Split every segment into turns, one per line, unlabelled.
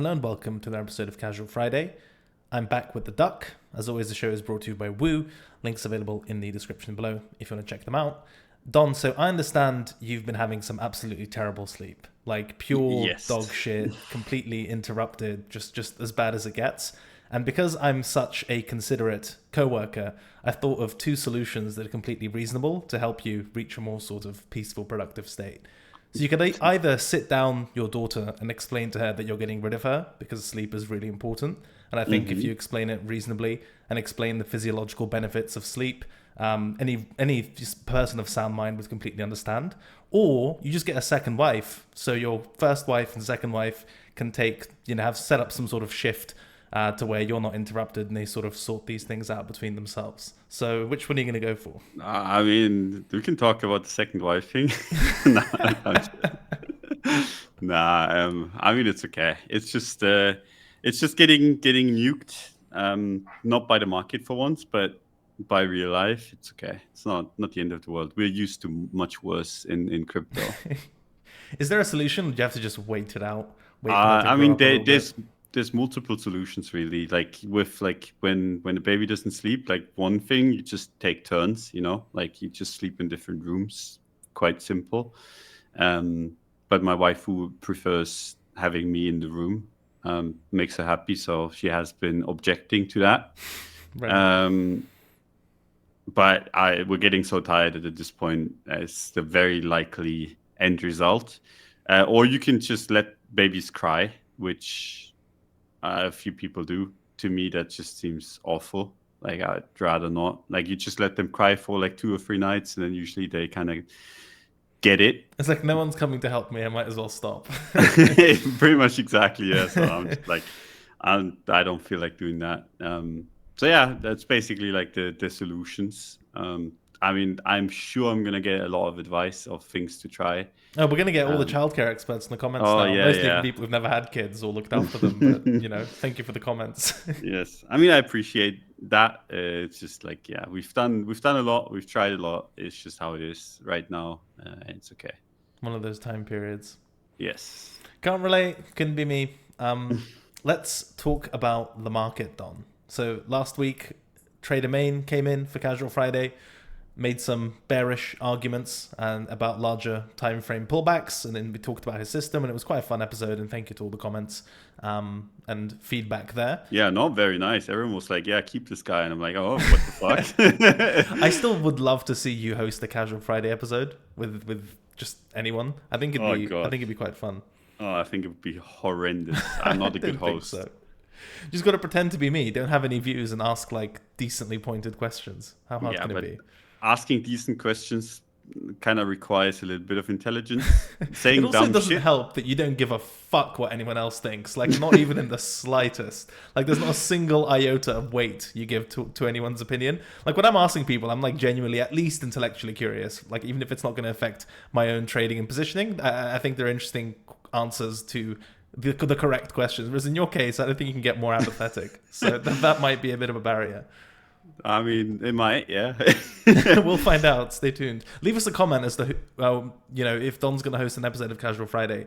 Hello and welcome to another episode of Casual Friday. I'm back with the duck. As always, the show is brought to you by Woo. Links available in the description below if you want to check them out. Don, so I understand you've been having some absolutely terrible sleep, like pure dog shit, completely interrupted, just as bad as it gets. And because I'm such a considerate coworker, I thought of two solutions that are completely reasonable to help you reach a more sort of peaceful, productive state. So you could either sit down your daughter and explain to her that you're getting rid of her because sleep is really important. And I think if you explain it reasonably and explain the physiological benefits of sleep, any person of sound mind would completely understand. Or you just get a second wife. So your first wife and second wife can have set up some sort of shift to where you're not interrupted and they sort of sort these things out between themselves. So which one are you going to go for?
I mean, we can talk about the second wife thing. I mean, it's okay. It's just getting nuked, not by the market for once, but by real life. It's okay. It's not the end of the world. We're used to much worse in crypto.
Is there a solution? Or do you have to just wait it out?
I mean, there's multiple solutions really. Like when the baby doesn't sleep, like one thing, you just take turns, like you just sleep in different rooms. Quite simple. But my wife, who prefers having me in the room, makes her happy, so she has been objecting to that. Right. But we're getting so tired that at this point, it's the very likely end result. Or you can just let babies cry, which a few people do. To me, that just seems awful. Like, I'd rather not. Like, you just let them cry for like 2 or 3 nights, and then usually they kind of get it.
It's like, no one's coming to help me. I might as well stop.
Pretty much exactly, yeah. So I'm just like, I don't feel like doing that. So yeah, that's basically like the solutions. I mean, I'm sure I'm going to get a lot of advice of things to try.
Oh, we're going to get all the childcare experts in the comments now.
Yeah,
mostly people who've never had kids or looked after them. But, thank you for the comments.
Yes. I mean, I appreciate that. It's just like, yeah, we've done a lot. We've tried a lot. It's just how it is right now. It's okay.
One of those time periods.
Yes.
Can't relate. Couldn't be me. Let's talk about the market, Don. So last week, Trader Main came in for Casual Friday, made some bearish arguments and about larger time frame pullbacks, and then we talked about his system, and it was quite a fun episode, and thank you to all the comments and feedback there.
Yeah, no, very nice. Everyone was like, yeah, keep this guy, and I'm like, oh, what the fuck?
I still would love to see you host a Casual Friday episode with just anyone. I think it'd be quite fun.
Oh, I think it would be horrendous. I'm not a good host.
So. You just got to pretend to be me. Don't have any views and ask like decently pointed questions. How hard can it be?
Asking decent questions kind of requires a little bit of intelligence. Saying
it also doesn't help that you don't give a fuck what anyone else thinks. Like, not even in the slightest. Like, there's not a single iota of weight you give to anyone's opinion. Like, when I'm asking people, I'm like genuinely at least intellectually curious. Like, even if it's not going to affect my own trading and positioning, I think they're interesting answers to the correct questions. Whereas in your case, I don't think you can get more apathetic. So that might be a bit of a barrier.
I mean, it might, yeah.
We'll find out. Stay tuned. Leave us a comment as to if Don's going to host an episode of Casual Friday,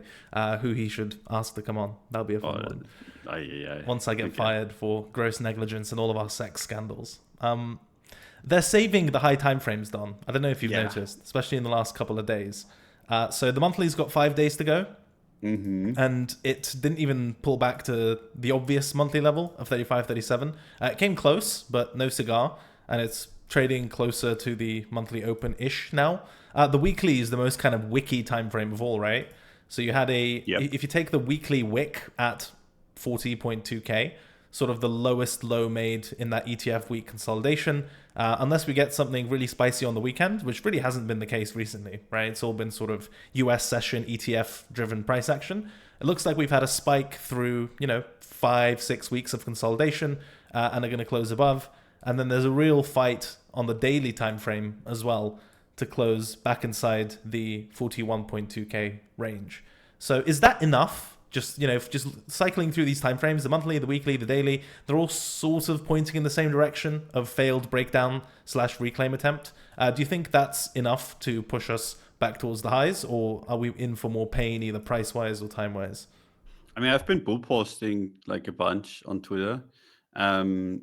who he should ask to come on. That'll be a fun one. Once I get fired for gross negligence and all of our sex scandals. They're saving the high time frames, Don. I don't know if you've noticed, especially in the last couple of days. So the monthly's got 5 days to go. And it didn't even pull back to the obvious monthly level of 35, 37. It came close, but no cigar. And it's trading closer to the monthly open-ish now. The weekly is the most kind of wicky time frame of all, right? So you had if you take the weekly wick at 40.2K, sort of the lowest low made in that ETF week consolidation, unless we get something really spicy on the weekend, which really hasn't been the case recently, right? It's all been sort of US session ETF-driven price action. It looks like we've had a spike through, 5-6 weeks of consolidation, and are going to close above. And then there's a real fight on the daily time frame as well to close back inside the 41.2K range. So is that enough? Just cycling through these time frames, the monthly, the weekly, the daily, they're all sort of pointing in the same direction of failed breakdown / reclaim attempt. Do you think that's enough to push us back towards the highs, or are we in for more pain either price-wise or time-wise?
I mean, I've been bull posting like a bunch on Twitter. I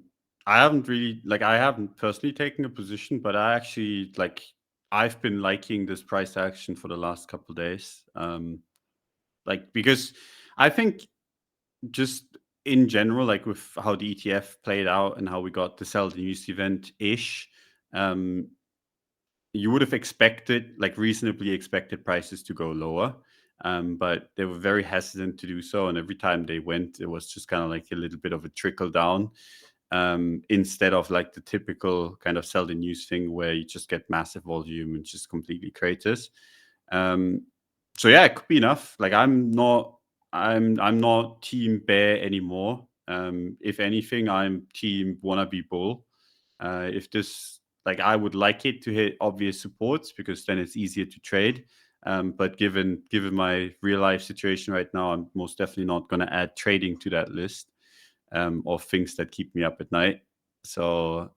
haven't really I haven't personally taken a position, but I actually I've been liking this price action for the last couple of days. Because I think just in general, like with how the ETF played out and how we got the sell the news event ish, you would have expected, like reasonably expected prices to go lower. But they were very hesitant to do so. And every time they went, it was just kind of like a little bit of a trickle down instead of like the typical kind of sell the news thing where you just get massive volume and just completely creators. So yeah, it could be enough. Like I'm not team bear anymore. If anything, I'm team wannabe bull. If this I would like it to hit obvious supports because then it's easier to trade. But given my real life situation right now, I'm most definitely not going to add trading to that list of things that keep me up at night. So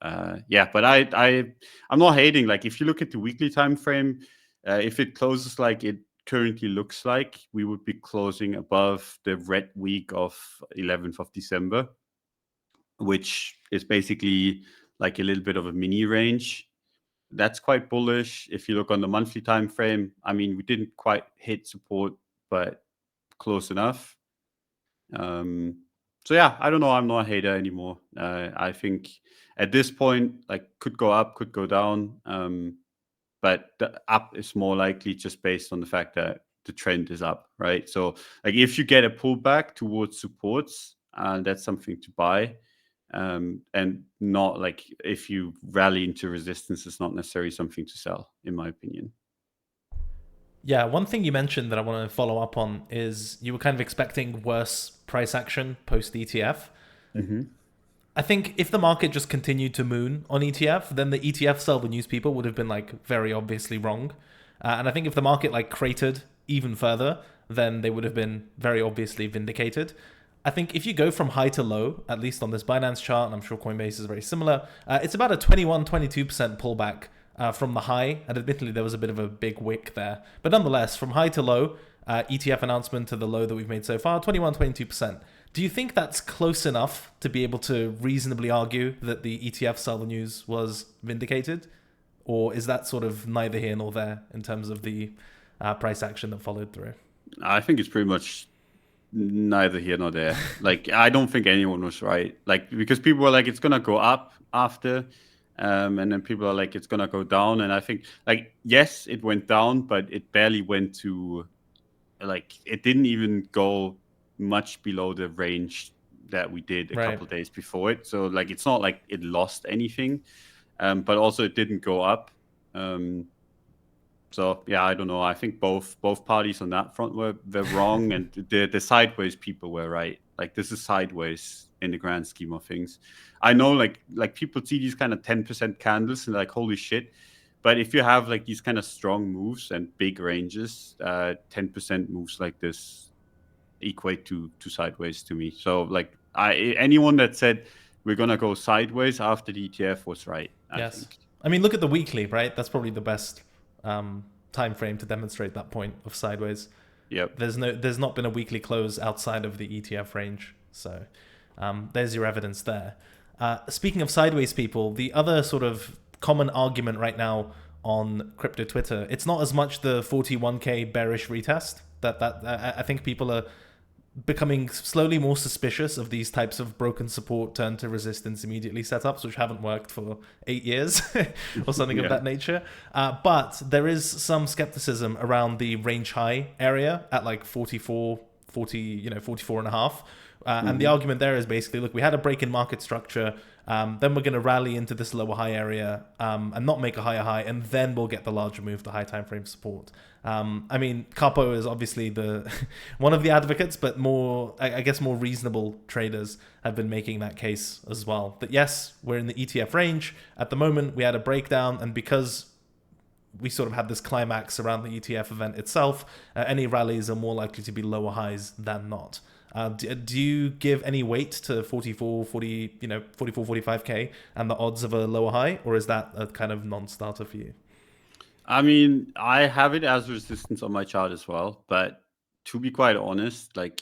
yeah, but I'm not hating. Like if you look at the weekly time frame, if it closes like it currently looks like, we would be closing above the red week of 11th of December, which is basically like a little bit of a mini range. That's quite bullish. If you look on the monthly time frame, I mean, we didn't quite hit support, but close enough. So yeah, I don't know. I'm not a hater anymore. I think at this point, like could go up, could go down. But the up is more likely just based on the fact that the trend is up, right? So like if you get a pullback towards supports, that's something to buy. And not like if you rally into resistance, it's not necessarily something to sell, in my opinion.
Yeah, one thing you mentioned that I want to follow up on is you were kind of expecting worse price action post ETF. I think if the market just continued to moon on ETF, then the ETF sell the news people would have been like very obviously wrong. And I think if the market like cratered even further, then they would have been very obviously vindicated. I think if you go from high to low, at least on this Binance chart, and I'm sure Coinbase is very similar, it's about a 21-22% pullback from the high. And admittedly, there was a bit of a big wick there. But nonetheless, from high to low, ETF announcement to the low that we've made so far, 21-22%. Do you think that's close enough to be able to reasonably argue that the ETF sell the news was vindicated? Or is that sort of neither here nor there in terms of the price action that followed through?
I think it's pretty much neither here nor there. Like, I don't think anyone was right. Like, because people were like, it's going to go up after. And then people are like, it's going to go down. And I think, like, yes, it went down, but it barely went to, like, it didn't even go much below the range that we did a couple days before it. So, like, it's not like it lost anything. But also it didn't go up. So yeah, I don't know. I think both parties on that front were wrong, and the sideways people were right. Like this is sideways in the grand scheme of things. I know like people see these kind of 10% candles and like holy shit, but if you have like these kind of strong moves and big ranges, 10% moves like this equate to sideways to me. So like anyone that said we're gonna go sideways after the ETF was right. I think.
I mean, look at the weekly, right? That's probably the best time frame to demonstrate that point of sideways.
Yep.
There's not been a weekly close outside of the ETF range, so there's your evidence there. Speaking of sideways people, the other sort of common argument right now on crypto Twitter, it's not as much the 41k bearish retest that I think people are becoming slowly more suspicious of these types of broken support turn to resistance immediately setups, which haven't worked for 8 years or something of that nature. But there is some skepticism around the range high area at like 44 and a half. And the argument there is basically, look, we had a break in market structure. Then we're going to rally into this lower high area and not make a higher high, and then we'll get the larger move to high time frame support. I mean, Capo is obviously the one of the advocates, but I guess more reasonable traders have been making that case as well. That yes, we're in the ETF range at the moment. We had a breakdown, and because we sort of had this climax around the ETF event itself, any rallies are more likely to be lower highs than not. Do you give any weight to 45k and the odds of a lower high, or is that a kind of non-starter for you?
I mean, I have it as resistance on my chart as well, but to be quite honest, like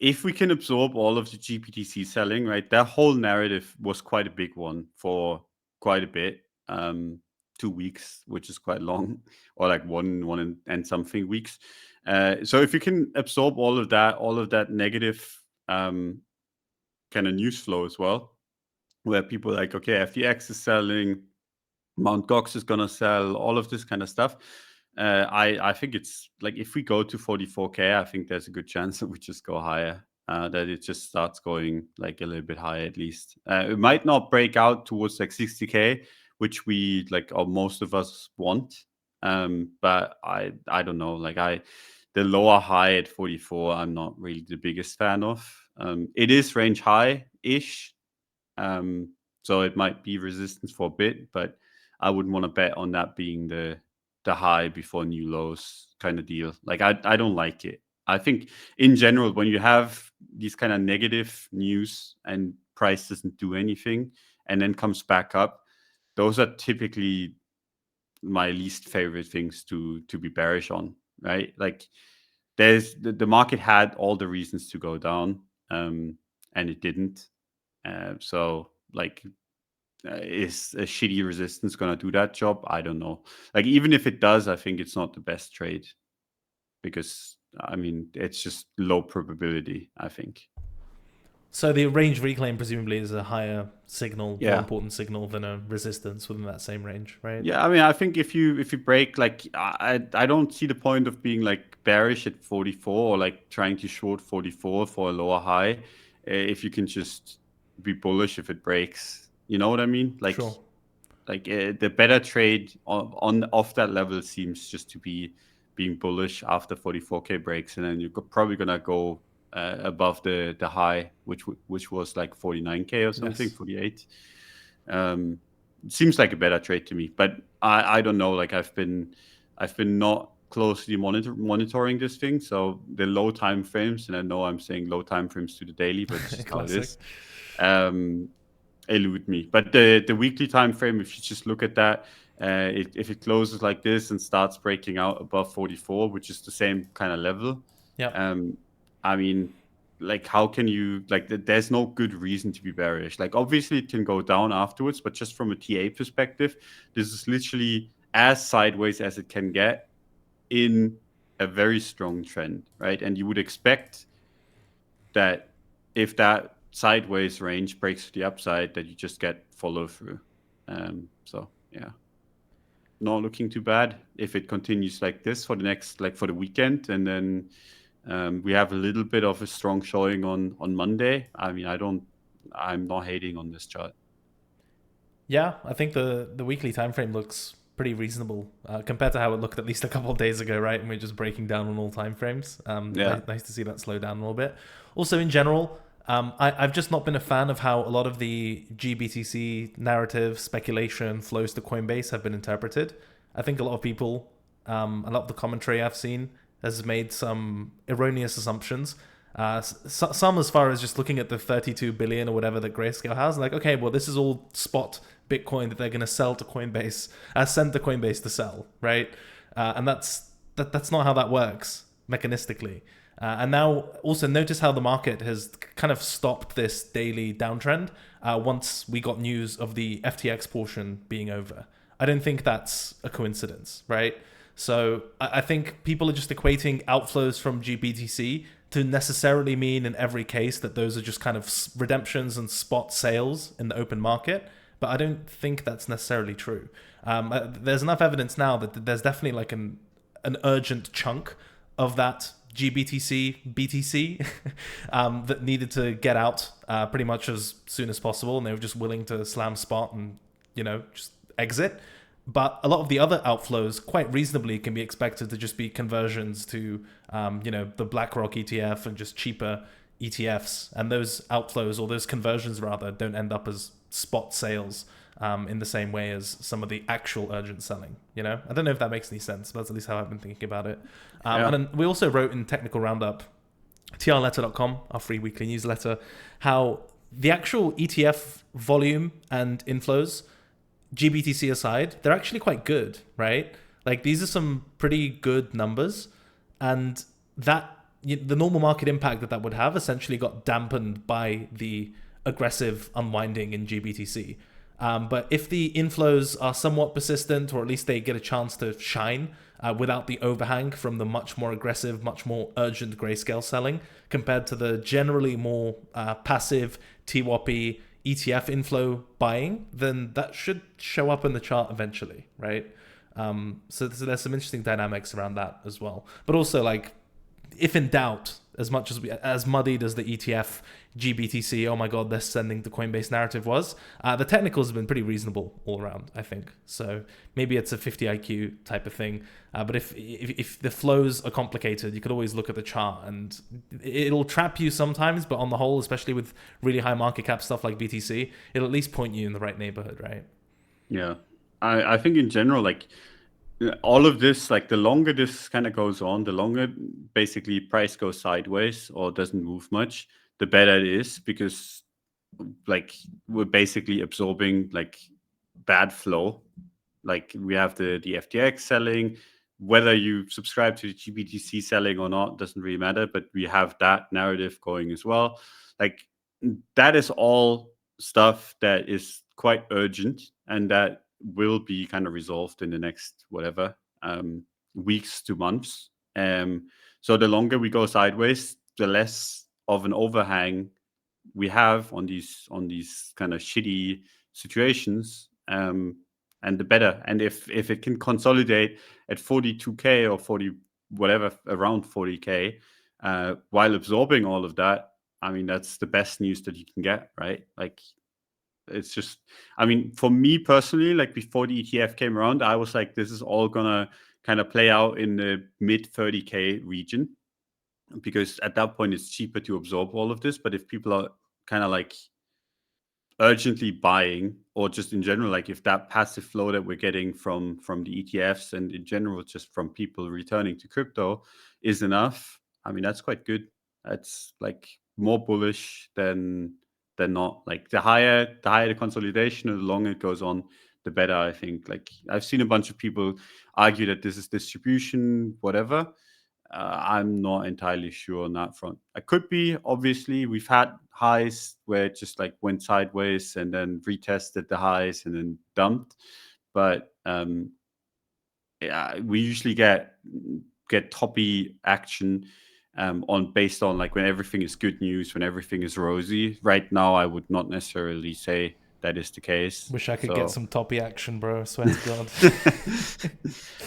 if we can absorb all of the GBTC selling, right, that whole narrative was quite a big one for quite a bit. 2 weeks, which is quite long, or like one and something weeks. So if you can absorb all of that negative kind of news flow as well, where people are like, okay, FTX is selling, Mt. Gox is gonna sell, all of this kind of stuff. I think it's like if we go to 44K, I think there's a good chance that we just go higher. That it just starts going like a little bit higher at least. It might not break out towards like 60K, which we like, or most of us want. But I don't know. Like the lower high at 44, I'm not really the biggest fan of. It is range high-ish. So it might be resistance for a bit, but I wouldn't want to bet on that being the high before new lows kind of deal. Like I don't like it. I think in general, when you have these kind of negative news and price doesn't do anything and then comes back up, those are typically my least favorite things to be bearish on, right? Like there's the market had all the reasons to go down, and it didn't. So like is a shitty resistance going to do that job? I don't know. Like even if it does, I think it's not the best trade because I mean it's just low probability, I think.
So the range reclaim presumably is a higher signal,
Yeah.
more important signal than a resistance within that same range, right?
Yeah, I mean, I think if you break, like I don't see the point of being like bearish at 44 or like trying to short 44 for a lower high if you can just be bullish if it breaks. You know what I mean? Like,
sure.
Like the better trade on off that level seems just to be being bullish after 44K breaks, and then you're probably gonna go above the high, which was like 49K or something, yes. 48. It seems like a better trade to me, but I don't know. Like I've been not closely monitoring this thing, so the low time frames, and I know I'm saying low time frames to the daily, but it's just how it is. Elude me. But the weekly time frame, if you just look at that, if it closes like this and starts breaking out above 44, which is the same kind of level,
yeah.
I mean, like how can you like? There's no good reason to be bearish. Like obviously it can go down afterwards, but just from a TA perspective, this is literally as sideways as it can get in a very strong trend, right? And you would expect that if that sideways range breaks to the upside, that you just get follow through. So yeah, not looking too bad if it continues like this for the next, like for the weekend, and then we have a little bit of a strong showing on Monday. I mean, I'm not hating on this chart.
Yeah, I think the weekly time frame looks pretty reasonable compared to how it looked at least a couple of days ago, right? And we're just breaking down on all time frames. Yeah. Nice to see that slow down a little bit. Also, in general, I've just not been a fan of how a lot of the GBTC narrative, speculation, flows to Coinbase have been interpreted. I think a lot of people, a lot of the commentary I've seen has made some erroneous assumptions. Some as far as just looking at the 32 billion or whatever that Grayscale has, like, okay, well, this is all spot Bitcoin that they're going to sell to Coinbase, send to Coinbase to sell, right? And that's not how that works mechanistically. And now also notice how the market has kind of stopped this daily downtrend once we got news of the FTX portion being over. I don't think that's a coincidence, right? So I think people are just equating outflows from GBTC to necessarily mean in every case that those are just kind of redemptions and spot sales in the open market. But I don't think that's necessarily true. There's enough evidence now that there's definitely like an urgent chunk of that GBTC, BTC that needed to get out pretty much as soon as possible. And they were just willing to slam spot and, just exit. But a lot of the other outflows quite reasonably can be expected to just be conversions to, the BlackRock ETF and just cheaper ETFs. And those outflows, or those conversions rather, don't end up as spot sales in the same way as some of the actual urgent selling. I don't know if that makes any sense, but that's at least how I've been thinking about it. And then we also wrote in Technical Roundup, trletter.com, our free weekly newsletter, how the actual ETF volume and inflows, GBTC aside, they're actually quite good, right? Like these are some pretty good numbers, and that the normal market impact that would have essentially got dampened by the aggressive unwinding in GBTC. But if the inflows are somewhat persistent, or at least they get a chance to shine without the overhang from the much more aggressive, much more urgent Grayscale selling, compared to the generally more passive TWAP ETF inflow buying, then that should show up in the chart eventually, right? So there's some interesting dynamics around that as well. But also, like, if in doubt, as much as muddied as the ETF GBTC, oh my god, they're sending the Coinbase narrative was, the technicals have been pretty reasonable all around, I think. So maybe it's a 50 IQ type of thing. But if the flows are complicated, you could always look at the chart, and it'll trap you sometimes. But on the whole, especially with really high market cap stuff like BTC, it'll at least point you in the right neighborhood, right?
Yeah, I think in general, like, all of this, like, the longer this kind of goes on, the longer basically price goes sideways or doesn't move much, the better it is, because like we're basically absorbing like bad flow. Like we have the FTX selling, whether you subscribe to the GBTC selling or not doesn't really matter, but we have that narrative going as well. Like, that is all stuff that is quite urgent, and that will be kind of resolved in the next whatever weeks to months. So the longer we go sideways, the less of an overhang we have on these kind of shitty situations, and the better. And if it can consolidate at 42K or 40 whatever, around 40K, while absorbing all of that, I mean, that's the best news that you can get, right? Like, it's just, I mean, for me personally, like before the ETF came around, I was like, this is all gonna kind of play out in the mid 30K region, because at that point it's cheaper to absorb all of this. But if people are kind of like urgently buying, or just in general, like if that passive flow that we're getting from the ETFs and in general just from people returning to crypto is enough, I mean, that's quite good. That's like more bullish than not. Like the higher the consolidation, and the longer it goes on, the better, I think. Like, I've seen a bunch of people argue that this is distribution, whatever. I'm not entirely sure on that front. It could be. Obviously, we've had highs where it just like went sideways and then retested the highs and then dumped. But yeah, we usually get toppy action based on like when everything is good news, when everything is rosy. Right now, I would not necessarily say that is the case.
Wish I could get some toppy action, bro. I swear to God.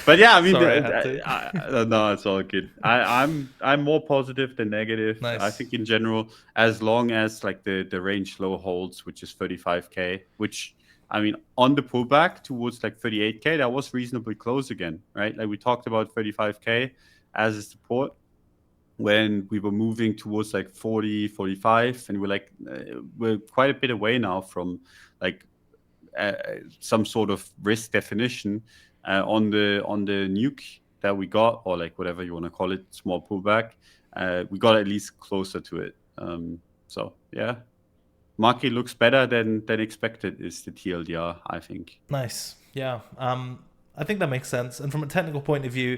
But yeah, I mean,
Sorry,
no, it's all good. I'm more positive than negative.
Nice.
I think in general, as long as like the range low holds, which is 35K, which, I mean, on the pullback towards like 38K, that was reasonably close again, right? Like we talked about 35K as a support when we were moving towards like 40, 45, and we're like, we're quite a bit away now from like some sort of risk definition on the nuke that we got, or like whatever you want to call it, small pullback. We got at least closer to it. So yeah, market looks better than expected is the TLDR, I think.
Nice. Yeah. I think that makes sense. And from a technical point of view,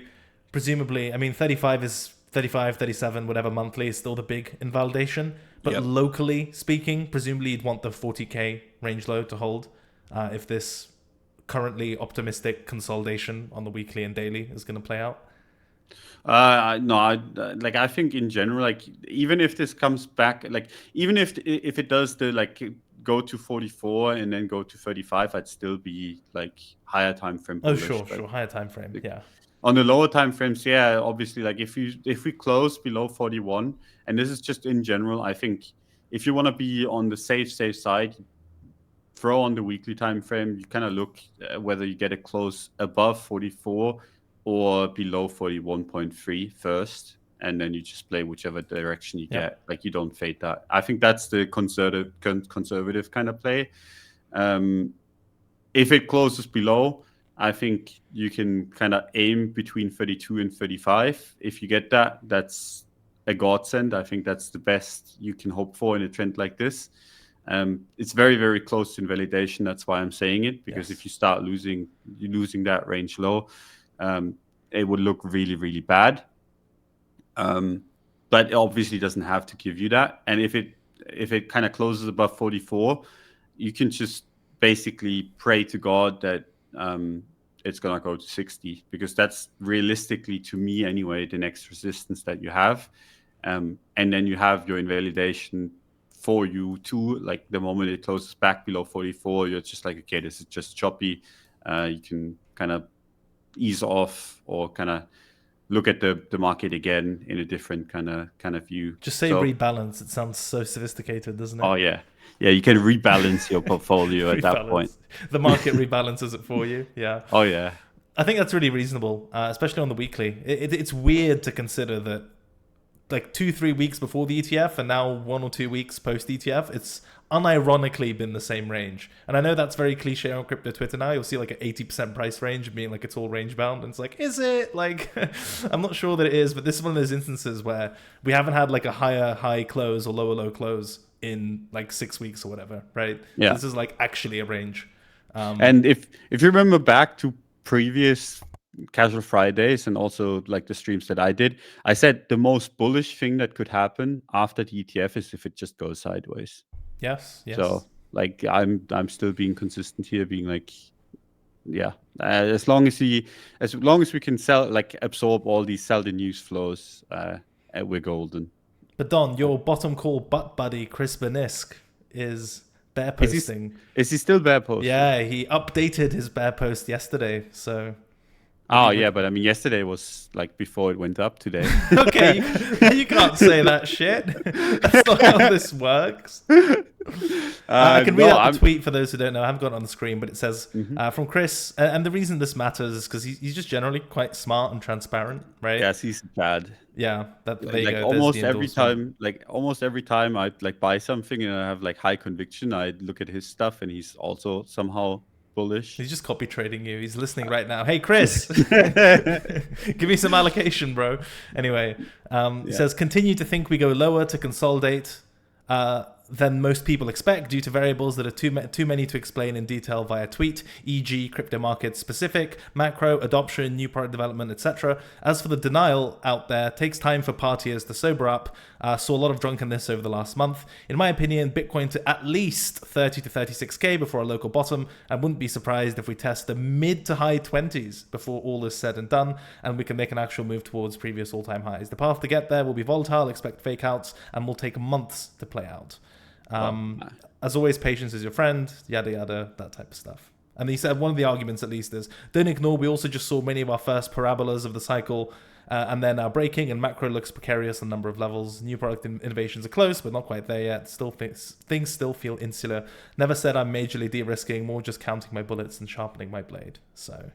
presumably, I mean, 35 is 35, 37, whatever monthly is still the big invalidation. But locally speaking, presumably you'd want the 40K range low to hold if this currently optimistic consolidation on the weekly and daily is going to play out.
No, I think in general, like even if this comes back, like even if it does the like go to 44 and then go to 35, I'd still be like higher time frame bullish.
Oh, sure, higher time frame, yeah.
On the lower time frames, yeah, obviously, like if we close below 41, and this is just in general, I think if you want to be on the safe side, throw on the weekly time frame. You kind of look whether you get a close above 44 or below 41.3 first, and then you just play whichever direction you get. Like you don't fade that. I think that's the conservative kind of play. If it closes below, I think you can kind of aim between 32 and 35. If you get that, that's a godsend. I think that's the best you can hope for in a trend like this. It's very, very close to invalidation. That's why I'm saying it, because if you start losing that range low, it would look really, really bad. but it obviously doesn't have to give you that. And if it kind of closes above 44, you can just basically pray to God that it's gonna go to 60, because that's realistically, to me anyway, the next resistance that you have. And then you have your invalidation for you too. Like the moment it closes back below 44, you're just like, okay, this is just choppy. You can kind of ease off or kind of look at the market again in a different kind of view.
Just say rebalance. It sounds so sophisticated, doesn't it?
Oh yeah, you can rebalance your portfolio at that point.
The market rebalances it for you. Yeah.
Oh yeah.
I think that's really reasonable, especially on the weekly. It's weird to consider that, like 2-3 weeks before the ETF and now 1 or 2 weeks post ETF, it's unironically been the same range. And I know that's very cliche on crypto Twitter now. You'll see like an 80% price range being like it's all range bound, and it's like, is it? Like, I'm not sure that it is, but this is one of those instances where we haven't had like a higher high close or lower low close in like 6 weeks or whatever, right?
Yeah.
So this is like actually a range.
And if you remember back to previous Casual Fridays and also like the streams that I did, I said the most bullish thing that could happen after the ETF is if it just goes sideways.
Yes.
So like I'm still being consistent here, being like, yeah, as long as we can absorb all these sell the news flows, we're golden.
But Don, your bottom call butt buddy Chris Benisk is bear posting.
Is he still bear posting?
Yeah, he updated his bear post yesterday. So.
Oh yeah, but I mean, yesterday was like before it went up today.
Okay, you can't say that shit. That's not how this works. I can read out the tweet for those who don't know. I haven't got it on the screen, but it says from Chris. And the reason this matters is because he's just generally quite smart and transparent, right?
Yes, he's bad.
Yeah, there you go.
Almost every time I like buy something and I have like high conviction, I look at his stuff and he's also somehow bullish.
He's just copy trading you. He's listening right now. Hey, Chris, give me some allocation, bro. Anyway, it says, continue to think we go lower to consolidate than most people expect due to variables that are too many to explain in detail via tweet, e.g. crypto market specific, macro, adoption, new product development, etc. As for the denial out there, takes time for partiers to sober up. Saw a lot of drunkenness over the last month. In my opinion, Bitcoin to at least 30 to 36k before a local bottom, and wouldn't be surprised if we test the mid to high 20s before all is said and done, and we can make an actual move towards previous all-time highs. The path to get there will be volatile, expect fake outs, and will take months to play out. As always, patience is your friend, yada yada, that type of stuff. And he said one of the arguments at least is, don't ignore, we also just saw many of our first parabolas of the cycle, and they're now breaking, and macro looks precarious on a number of levels. New product innovations are close, but not quite there yet. Still, things still feel insular. Never said I'm majorly de-risking, more just counting my bullets and sharpening my blade. So,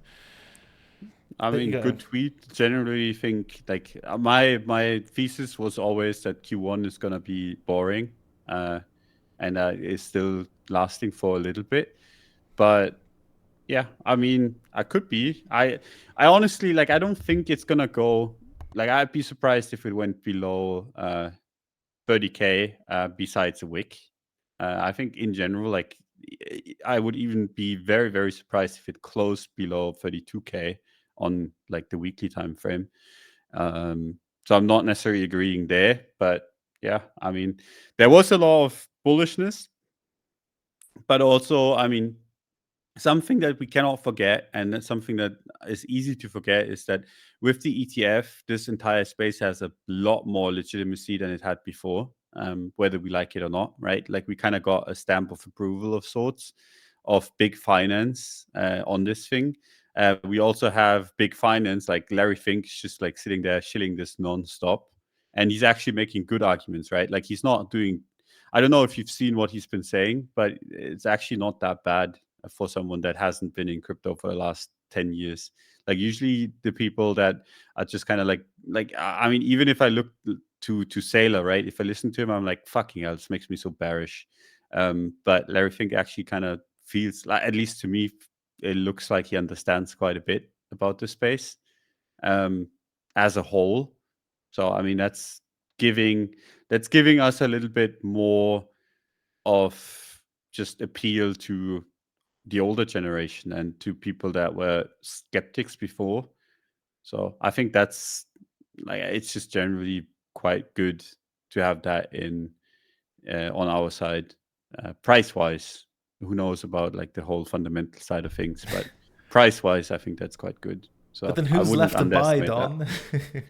I mean, good tweet. Generally think like my thesis was always that Q1 is gonna be boring. And is still lasting for a little bit, but yeah, I mean, I could be. I honestly, like, I don't think it's gonna go. Like, I'd be surprised if it went below 30k. Besides a wick, I think in general, like, I would even be very, very surprised if it closed below 32k on like the weekly time frame. So I'm not necessarily agreeing there, but yeah, I mean, there was a lot of bullishness, but also, I mean, something that we cannot forget, and something that is easy to forget, is that with the ETF, this entire space has a lot more legitimacy than it had before, whether we like it or not, right? Like, we kind of got a stamp of approval of sorts of big finance on this thing. We also have big finance, like Larry Fink's just like sitting there shilling this nonstop. And he's actually making good arguments, right? Like, he's not doing, I don't know if you've seen what he's been saying, but it's actually not that bad for someone that hasn't been in crypto for the last 10 years. Like, usually the people that are just kind of like, I mean, even if I look to Saylor, right? If I listen to him, I'm like, fucking hell, this makes me so bearish. But Larry Fink actually kind of feels like, at least to me, it looks like he understands quite a bit about the space as a whole. So, I mean, that's giving us a little bit more of just appeal to the older generation and to people that were skeptics before. So I think that's like, it's just generally quite good to have that in on our side. Price-wise, who knows about like the whole fundamental side of things, but price-wise, I think that's quite good. So
but then
I
who's
wouldn't
left to buy,
underestimate
Don?
that.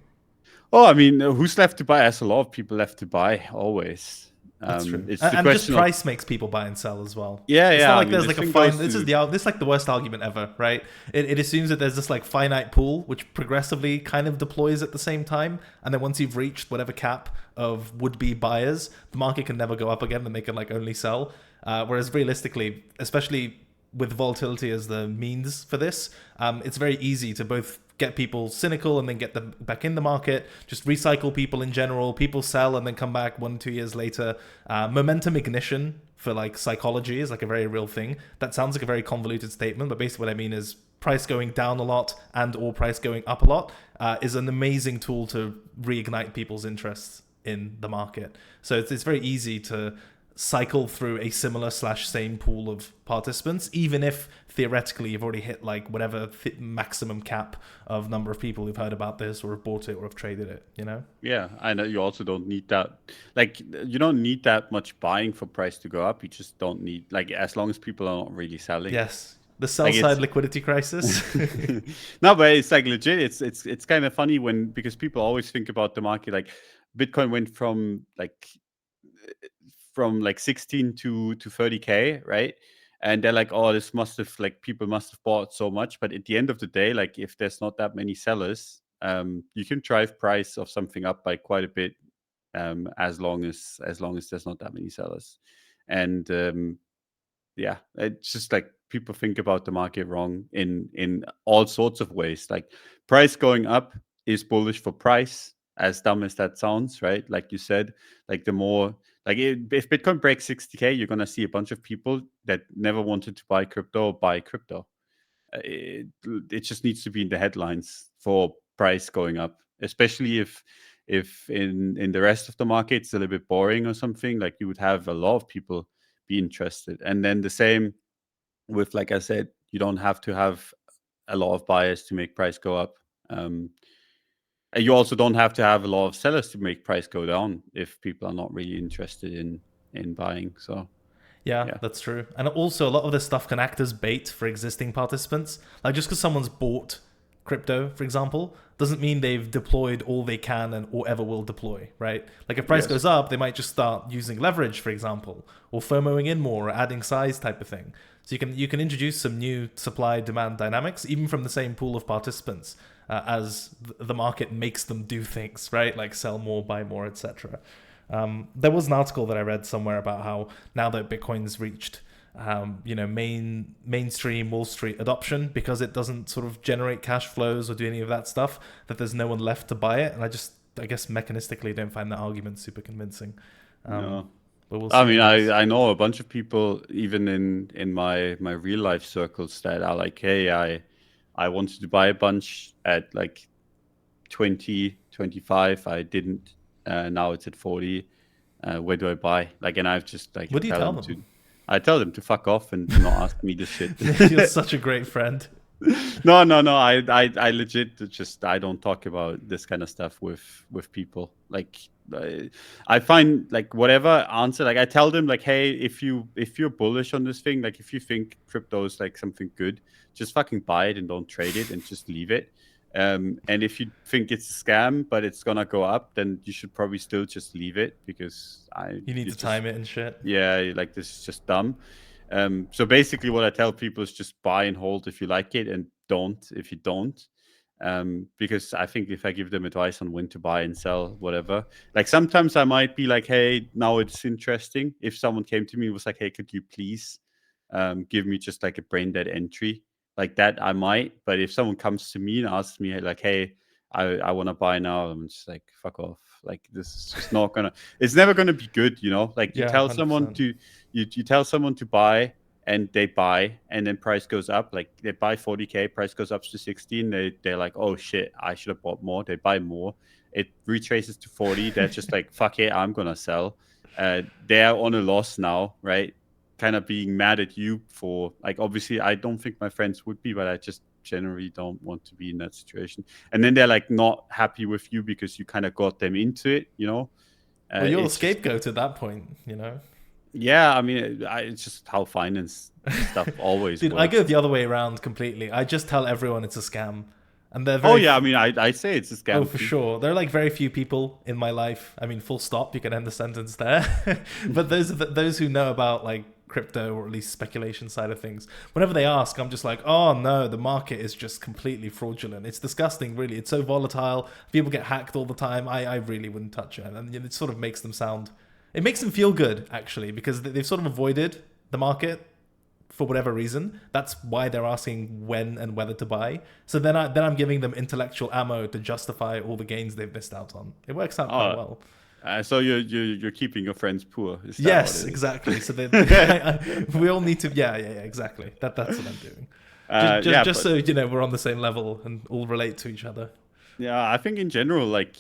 Oh, I mean, who's left to buy? There's a lot of people left to buy always.
That's true.
It's the
And just
question of
price makes people buy and sell as well.
yeah.
It's not
I
like
mean,
there's
this
like a
thing
fine.
goes
This is this is like the worst argument ever, right? It assumes that there's this like finite pool which progressively kind of deploys at the same time, and then once you've reached whatever cap of would-be buyers, the market can never go up again, and they can like only sell. Whereas realistically, especially with volatility as the means for this, it's very easy to both get people cynical and then get them back in the market, just recycle people in general. People sell and then come back 1-2 years later. Momentum ignition for like psychology is like a very real thing. That sounds like a very convoluted statement, but basically what I mean is price going down a lot and or price going up a lot is an amazing tool to reignite people's interests in the market. So it's very easy to cycle through a similar / same pool of participants, even if theoretically you've already hit like whatever maximum cap of number of people who've heard about this or have bought it or have traded it, you know?
Yeah, I know you also don't need that. Like, you don't need that much buying for price to go up. You just don't need, like, as long as people are not really selling.
Yes. The sell side liquidity crisis.
No, but it's like legit. It's kind of funny because people always think about the market like Bitcoin went from like 16 to 30K, right? And they're like, oh, this must have like people must have bought so much. But at the end of the day, like if there's not that many sellers, you can drive price of something up by quite a bit, as long as there's not that many sellers. And yeah, it's just like people think about the market wrong in all sorts of ways. Like price going up is bullish for price, as dumb as that sounds, right? Like you said, like the more like if Bitcoin breaks 60K, you're gonna see a bunch of people that never wanted to buy crypto. It just needs to be in the headlines for price going up, especially if in the rest of the market it's a little bit boring or something. Like you would have a lot of people be interested, and then the same with, like I said, you don't have to have a lot of buyers to make price go up. And you also don't have to have a lot of sellers to make price go down if people are not really interested in buying. So
yeah, that's true. And also a lot of this stuff can act as bait for existing participants. Like just because someone's bought crypto, for example, doesn't mean they've deployed all they can and or ever will deploy, right? Like if price goes up, they might just start using leverage, for example, or FOMOing in more or adding size type of thing. So you can introduce some new supply demand dynamics even from the same pool of participants as the market makes them do things, right? Like sell more, buy more, etc. There was an article that I read somewhere about how now that Bitcoin's reached mainstream Wall Street adoption, because it doesn't sort of generate cash flows or do any of that stuff, that there's no one left to buy it. And I guess mechanistically don't find that argument super convincing.
No.
But we'll
I
see.
mean, I know a bunch of people, even in my real life circles, that are like, hey, I wanted to buy a bunch at like 20, 25. I didn't. Now it's at 40. Where do I buy? Like, and I've just like,
what do you tell them?
I tell them to fuck off and to not ask me this shit.
You're such a great friend.
No. I legit just I don't talk about this kind of stuff with people. Like I find like whatever answer, like I tell them like, hey, if you're bullish on this thing, like if you think crypto is like something good, just fucking buy it and don't trade it and just leave it. And if you think it's a scam but it's gonna go up, then you should probably still just leave it because
you need to time it and shit.
Yeah, like this is just dumb. So basically what I tell people is just buy and hold if you like it and don't if you don't. Because I think if I give them advice on when to buy and sell, whatever, like sometimes I might be like, hey, now it's interesting. If someone came to me and was like, hey, could you please give me just like a brain dead entry like that, I might. But if someone comes to me and asks me like, hey, I want to buy now, I'm just like, fuck off. Like this is just not gonna, it's never gonna be good, you know? Like you tell
100%.
someone to you tell someone to buy and they buy and then price goes up, like they buy 40K, price goes up to 16, they're like, oh shit, I should have bought more. They buy more, it retraces to 40, they're just like, fuck it, I'm gonna sell. They're on a loss now, right? Kind of being mad at you for, like, obviously I don't think my friends would be, but I just generally don't want to be in that situation. And then they're like not happy with you because you kind of got them into it, you know.
Well, you're the scapegoat at that point, you know.
Yeah, I mean, it's just how finance stuff always
Dude,
works.
I go the other way around completely. I just tell everyone it's a scam. And they're
very I mean, I say it's a scam.
Oh, for sure. There are like very few people in my life. I mean, full stop. You can end the sentence there. But those who know about like crypto or at least speculation side of things, whenever they ask, I'm just like, oh no, the market is just completely fraudulent. It's disgusting, really. It's so volatile. People get hacked all the time. I really wouldn't touch it. And it sort of makes them it makes them feel good, actually, because they've sort of avoided the market for whatever reason. That's why they're asking when and whether to buy. So then I'm giving them intellectual ammo to justify all the gains they've missed out on. It works out quite well.
So you're keeping your friends poor. Is that
yes, exactly. So we all need to. Yeah, exactly. That's what I'm doing. Just so you know, we're on the same level and all relate to each other.
Yeah, I think in general, like,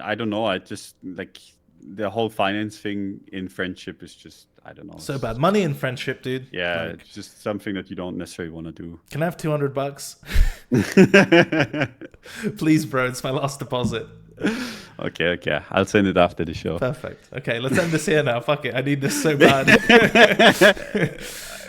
I don't know. I just like the whole finance thing in friendship is just, I don't know.
So bad. Money in friendship, dude.
Yeah, like, it's just something that you don't necessarily want to do.
Can I have $200? Please, bro. It's my last deposit.
Okay. I'll send it after the show.
Perfect. Okay, let's end this here now. Fuck it. I need this so bad.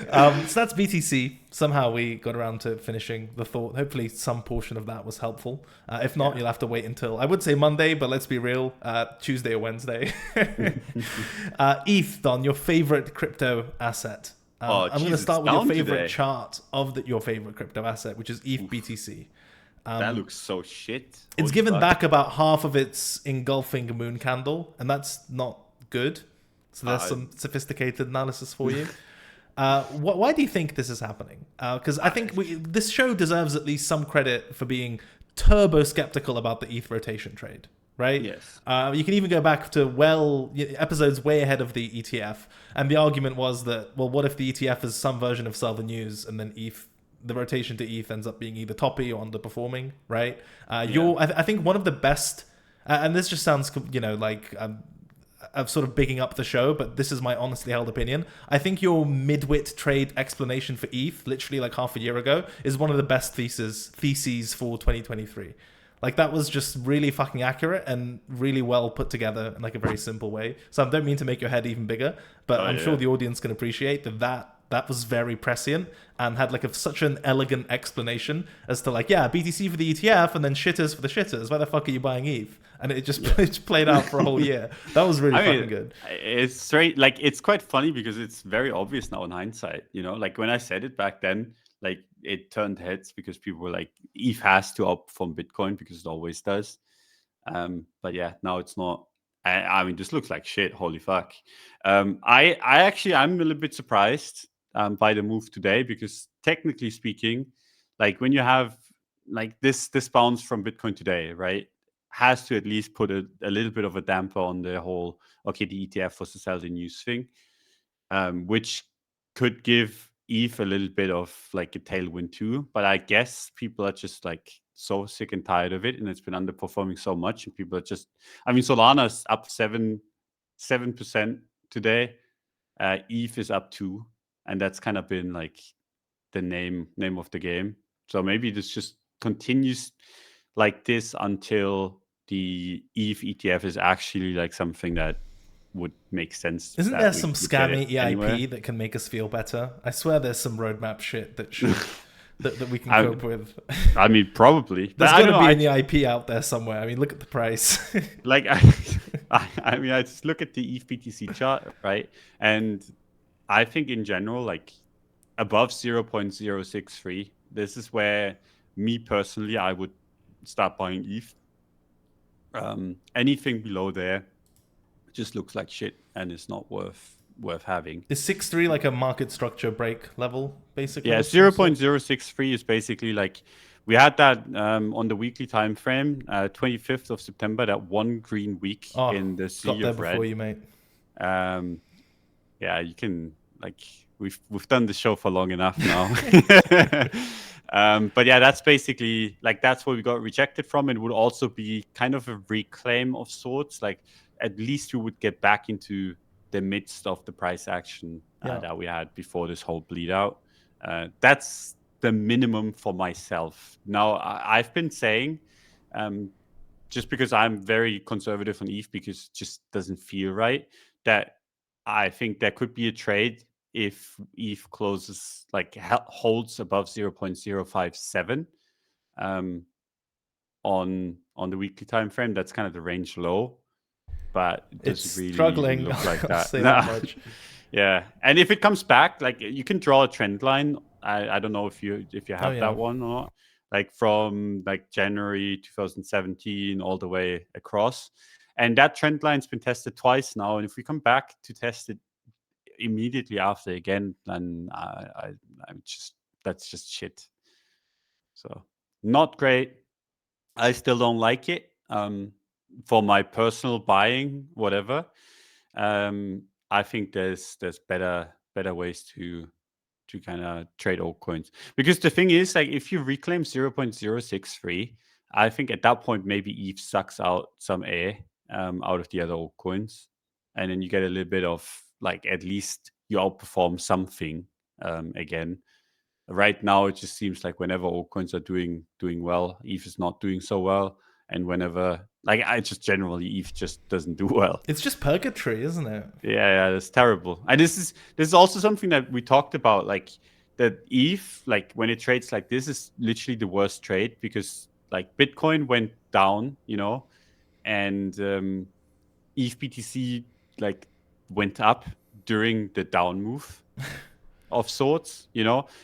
So that's BTC. Somehow we got around to finishing the thought. Hopefully some portion of that was helpful. If not, you'll have to wait until, I would say Monday, but let's be real, Tuesday or Wednesday. ETH, Don, your favorite crypto asset. I'm going to start with your favorite chart of your favorite crypto asset, which is ETH BTC.
That looks so shit.
It's given back about half of its engulfing moon candle, and that's not good. So there's some sophisticated analysis for you. Why do you think this is happening? Because I think this show deserves at least some credit for being turbo skeptical about the ETH rotation trade, right?
Yes.
You can even go back to episodes way ahead of the ETF, and the argument was that, well, what if the ETF is some version of Sell the News, and then the rotation to ETH ends up being either toppy or underperforming, right? I think one of the best, and this just sounds, like I'm sort of bigging up the show, but this is my honestly held opinion. I think your midwit trade explanation for ETH, literally like half a year ago, is one of the best theses for 2023. Like, that was just really fucking accurate and really well put together in like a very simple way. So I don't mean to make your head even bigger, but I'm sure the audience can appreciate that was very prescient and had like such an elegant explanation as to like, BTC for the ETF and then shitters for the shitters. Why the fuck are you buying ETH? And it just played out for a whole year. That was really fucking good.
It's straight, like, it's quite funny because it's very obvious now in hindsight, like when I said it back then, like it turned heads because people were like, ETH has to outperform Bitcoin because it always does. But yeah, now it's not. I mean, this looks like shit. Holy fuck. I'm a little bit surprised by the move today because technically speaking, like when you have like this bounce from Bitcoin today, right, has to at least put a little bit of a damper on the whole, the ETF was to sell the news thing, which could give ETH a little bit of like a tailwind too. But I guess people are just like so sick and tired of it, and it's been underperforming so much, and people are just, I mean, Solana's up 7% today. ETH is up 2%, and that's kind of been like the name of the game. So maybe this just continues like this until the ETH ETF is actually like something that would make sense.
Isn't there some scammy EIP that can make us feel better? I swear there's some roadmap shit that should that we can cope with.
I mean, probably.
There's got to be an EIP out there somewhere. I mean, look at the price.
Like, I mean, I just look at the ETH BTC chart, right? And I think in general, like above 0.063, this is where me personally, I would start buying ETH. Anything below there just looks like shit and it's not worth having.
Is 6.3 like a market structure break level, basically?
Yeah, 0.063 is basically like, we had that on the weekly time frame, 25th of September, that one green week in the sea of red.
Before you, mate.
Yeah, you can, like, we've done the show for long enough now. But yeah, that's basically like, that's what we got rejected from. It would also be kind of a reclaim of sorts. Like, at least we would get back into the midst of the price action that we had before this whole bleed out. That's the minimum for myself. Now, I've been saying, just because I'm very conservative on ETH, because it just doesn't feel right, that I think there could be a trade if ETH closes, like holds above 0.057 on the weekly time frame. That's kind of the range low, but it doesn't really
struggling.
look like
I'll
that.
say that much.
Yeah, and if it comes back, like you can draw a trend line. I don't know if you have that one or not. Like from like January 2017 all the way across, and that trend line's been tested twice now. And if we come back to test it immediately after again, then that's just shit. So not great. I still don't like it. For my personal buying, whatever. I think there's better ways to kind of trade altcoins, because the thing is, like, if you reclaim 0.063, I think at that point maybe ETH sucks out some air out of the other altcoins, and then you get a little bit of, like, at least you outperform something again. Right now it just seems like whenever altcoins are doing well, ETH is not doing so well. And whenever, like, I just generally, ETH just doesn't do well.
It's just purgatory, isn't it?
Yeah, that's terrible. And this is also something that we talked about, like, that ETH, like, when it trades like this, is literally the worst trade, because, like, Bitcoin went down, and ETH BTC, like, went up during the down move of sorts,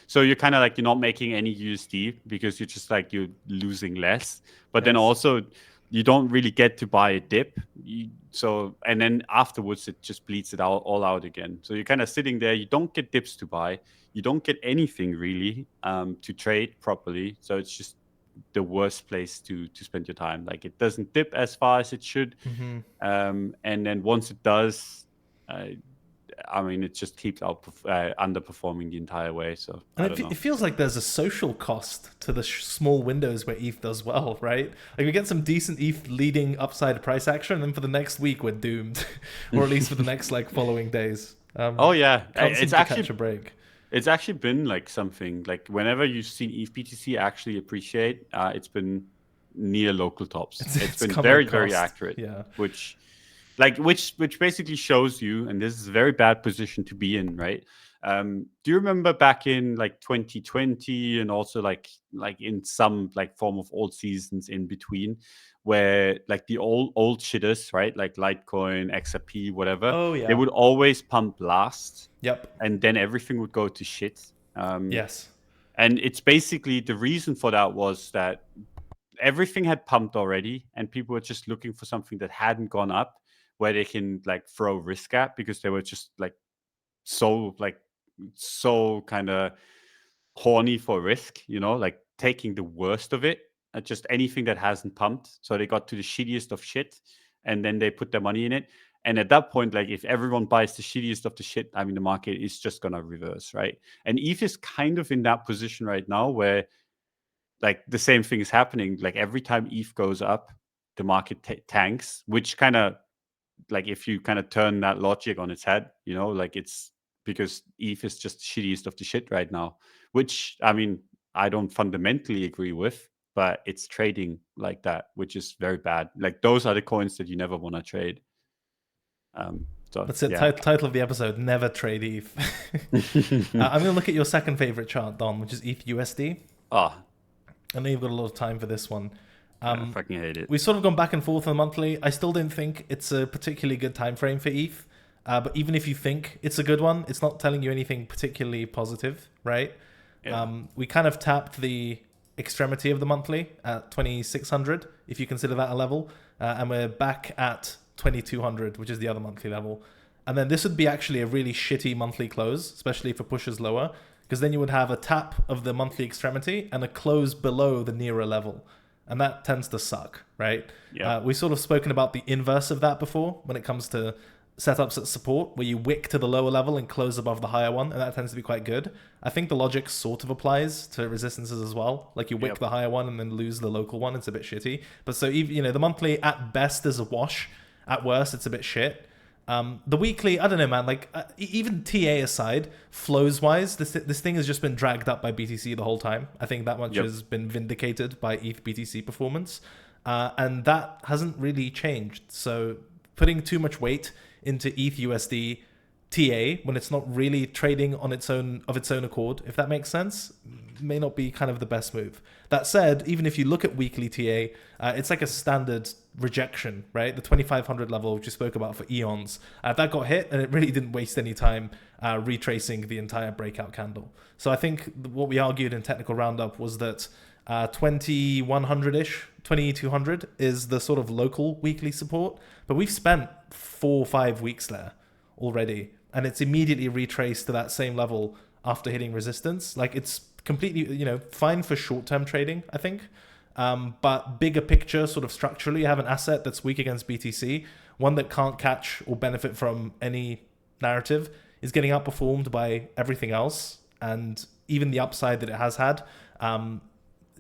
so you're kind of like, you're not making any USD, because you're just like, you're losing less, but then also you don't really get to buy a dip, and then afterwards it just bleeds it all out again. So you're kind of sitting there, you don't get dips to buy, you don't get anything really to trade properly. So it's just the worst place to spend your time. Like, it doesn't dip as far as it should. And then once it does, I mean, it just keeps underperforming the entire way. So
and it feels like there's a social cost to the small windows where ETH does well, right? Like, we get some decent ETH leading upside price action, and then for the next week we're doomed, or at least for the next following days.
It's actually
catch a break.
It's actually been like something, like, whenever you've seen ETH BTC actually appreciate, it's been near local tops. It's been very, very accurate.
Yeah.
Which basically shows you, and this is a very bad position to be in, right? Do you remember back in like 2020, and also like in some like form of old seasons in between, where like the old shitters, right, like Litecoin, XRP, whatever, they would always pump last.
Yep.
And then everything would go to shit.
Yes.
And it's basically, the reason for that was that everything had pumped already, and people were just looking for something that hadn't gone up, where they can like throw risk at, because they were just like so kind of horny for risk, like taking the worst of it, just anything that hasn't pumped. So they got to the shittiest of shit, and then they put their money in it. And at that point, like, if everyone buys the shittiest of the shit, I mean, the market is just gonna reverse, right? And ETH is kind of in that position right now, where like the same thing is happening. Like, every time ETH goes up, the market tanks, which kind of, like, if you kind of turn that logic on its head, like, it's because ETH is just shittiest of the shit right now, which, I mean, I don't fundamentally agree with, but it's trading like that, which is very bad. Like, those are the coins that you never want to trade. So
that's it.
Yeah.
Title of the episode: Never trade ETH. I'm gonna look at your second favorite chart, Don, which is ETH USD. I know you've got a lot of time for this one.
I fucking hate it.
We've sort of gone back and forth on the monthly. I still don't think it's a particularly good time frame for ETH. But even if you think it's a good one, it's not telling you anything particularly positive, right? Yeah. We kind of tapped the extremity of the monthly at 2,600, if you consider that a level. And we're back at 2,200, which is the other monthly level. And then this would be actually a really shitty monthly close, especially if it pushes lower, because then you would have a tap of the monthly extremity and a close below the nearer level. And that tends to suck, right? Yeah. We've sort of spoken about the inverse of that before when it comes to setups at support, where you wick to the lower level and close above the higher one, and that tends to be quite good. I think the logic sort of applies to resistances as well. Like, you wick the higher one and then lose the local one. It's a bit shitty. But so, even, the monthly at best is a wash. At worst, it's a bit shit. The weekly, I don't know, man. Like even TA aside, flows wise, this thing has just been dragged up by BTC the whole time. I think that much has been vindicated by ETH BTC performance, and that hasn't really changed. So putting too much weight into ETH USD TA when it's not really trading on its own accord, if that makes sense, may not be kind of the best move. That said, even if you look at weekly TA, it's like a standard rejection, right? The 2500 level, which you spoke about for eons, that got hit and it really didn't waste any time retracing the entire breakout candle. So I think what we argued in Technical Roundup was that 2100-ish, 2200 is the sort of local weekly support, but we've spent 4 or 5 weeks there already, and it's immediately retraced to that same level after hitting resistance. Like it's completely, fine for short-term trading, I think. But bigger picture, sort of structurally, you have an asset that's weak against BTC, one that can't catch or benefit from any narrative, is getting outperformed by everything else, and even the upside that it has had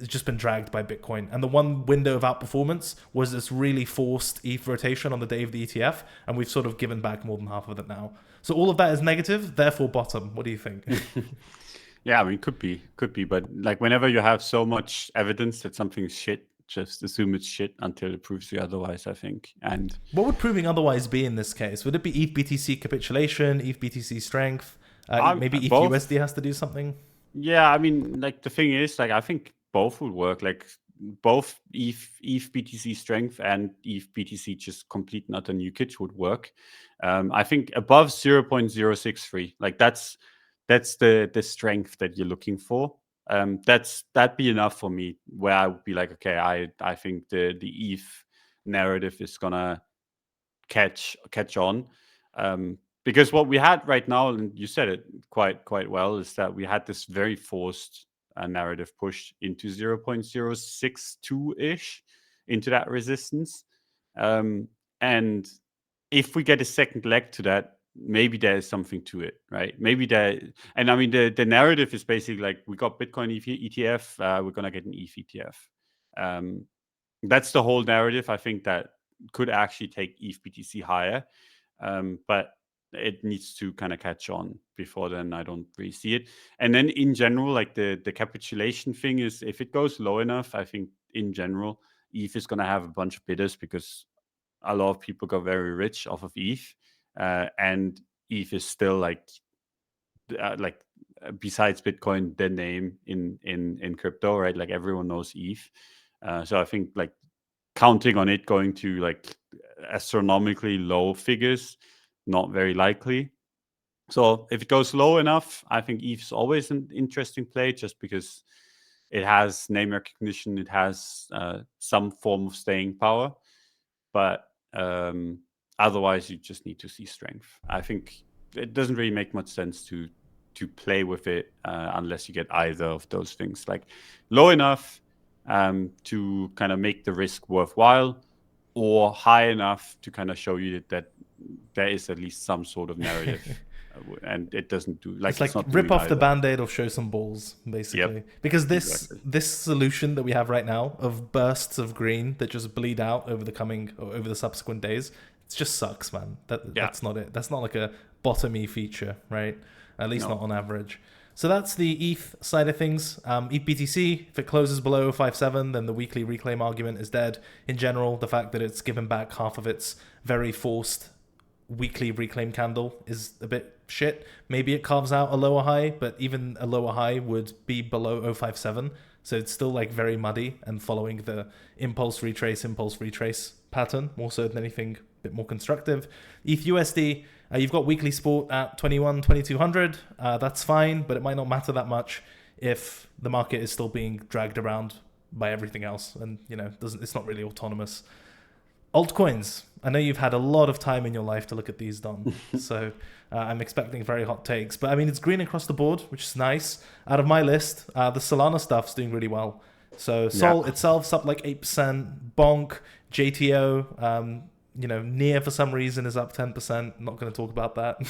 it's just been dragged by Bitcoin. And the one window of outperformance was this really forced ETH rotation on the day of the ETF, and we've sort of given back more than half of it now. So all of that is negative, therefore bottom. What do you think?
Yeah, I mean, could be, but like whenever you have so much evidence that something's shit, just assume it's shit until it proves you otherwise, I think. And
what would proving otherwise be in this case? Would it be ETH BTC capitulation, ETH BTC strength? Maybe ETH USD has to do something?
Yeah, I mean, like the thing is, like I think both would work. Like both ETH BTC strength and ETH BTC just complete and utter nukage would work. I think above 0.063, like that's the strength that you're looking for. That'd be enough for me, where I would be like, okay, I think the ETH narrative is gonna catch on. Because what we had right now, and you said it quite well, is that we had this very forced narrative push into 0.062-ish, into that resistance. And if we get a second leg to that, maybe there is something to it, right? And I mean, the narrative is basically like, we got Bitcoin ETF, we're going to get an ETH ETF. That's the whole narrative. I think that could actually take ETH BTC higher. But it needs to kind of catch on before then. I don't really see it. And then in general, like the capitulation thing is, if it goes low enough, I think in general, ETH is going to have a bunch of bidders, because a lot of people got very rich off of ETH. And ETH is still like besides Bitcoin, the name in crypto, right? Like everyone knows ETH. So I think like counting on it going to like astronomically low figures, not very likely. So if it goes low enough, I think ETH is always an interesting play, just because it has name recognition, it has some form of staying power. But otherwise, you just need to see strength. I think it doesn't really make much sense to play with it unless you get either of those things, like low enough to kind of make the risk worthwhile, or high enough to kind of show you that there is at least some sort of narrative. And it doesn't do like,
it's like rip off the band-aid or show some balls, basically. Yep. Because this solution that we have right now of bursts of green that just bleed out over the subsequent days, it just sucks, man. That's not it. That's not like a bottomy feature, right? At least not on average. So that's the ETH side of things. ETH BTC, if it closes below 0.57, then the weekly reclaim argument is dead. In general, the fact that it's given back half of its very forced weekly reclaim candle is a bit shit. Maybe it carves out a lower high, but even a lower high would be below 0.57. So it's still like very muddy and following the impulse retrace pattern more so than anything a bit more constructive. ETH USD, you've got weekly support at 2200. That's fine, but it might not matter that much if the market is still being dragged around by everything else, and it's not really autonomous. Altcoins. I know you've had a lot of time in your life to look at these, Don. So I'm expecting very hot takes. But I mean, it's green across the board, which is nice. Out of my list, the Solana stuff's doing really well. So Sol itself's up like 8%. Bonk, JTO, Near for some reason is up 10%. Not going to talk about that.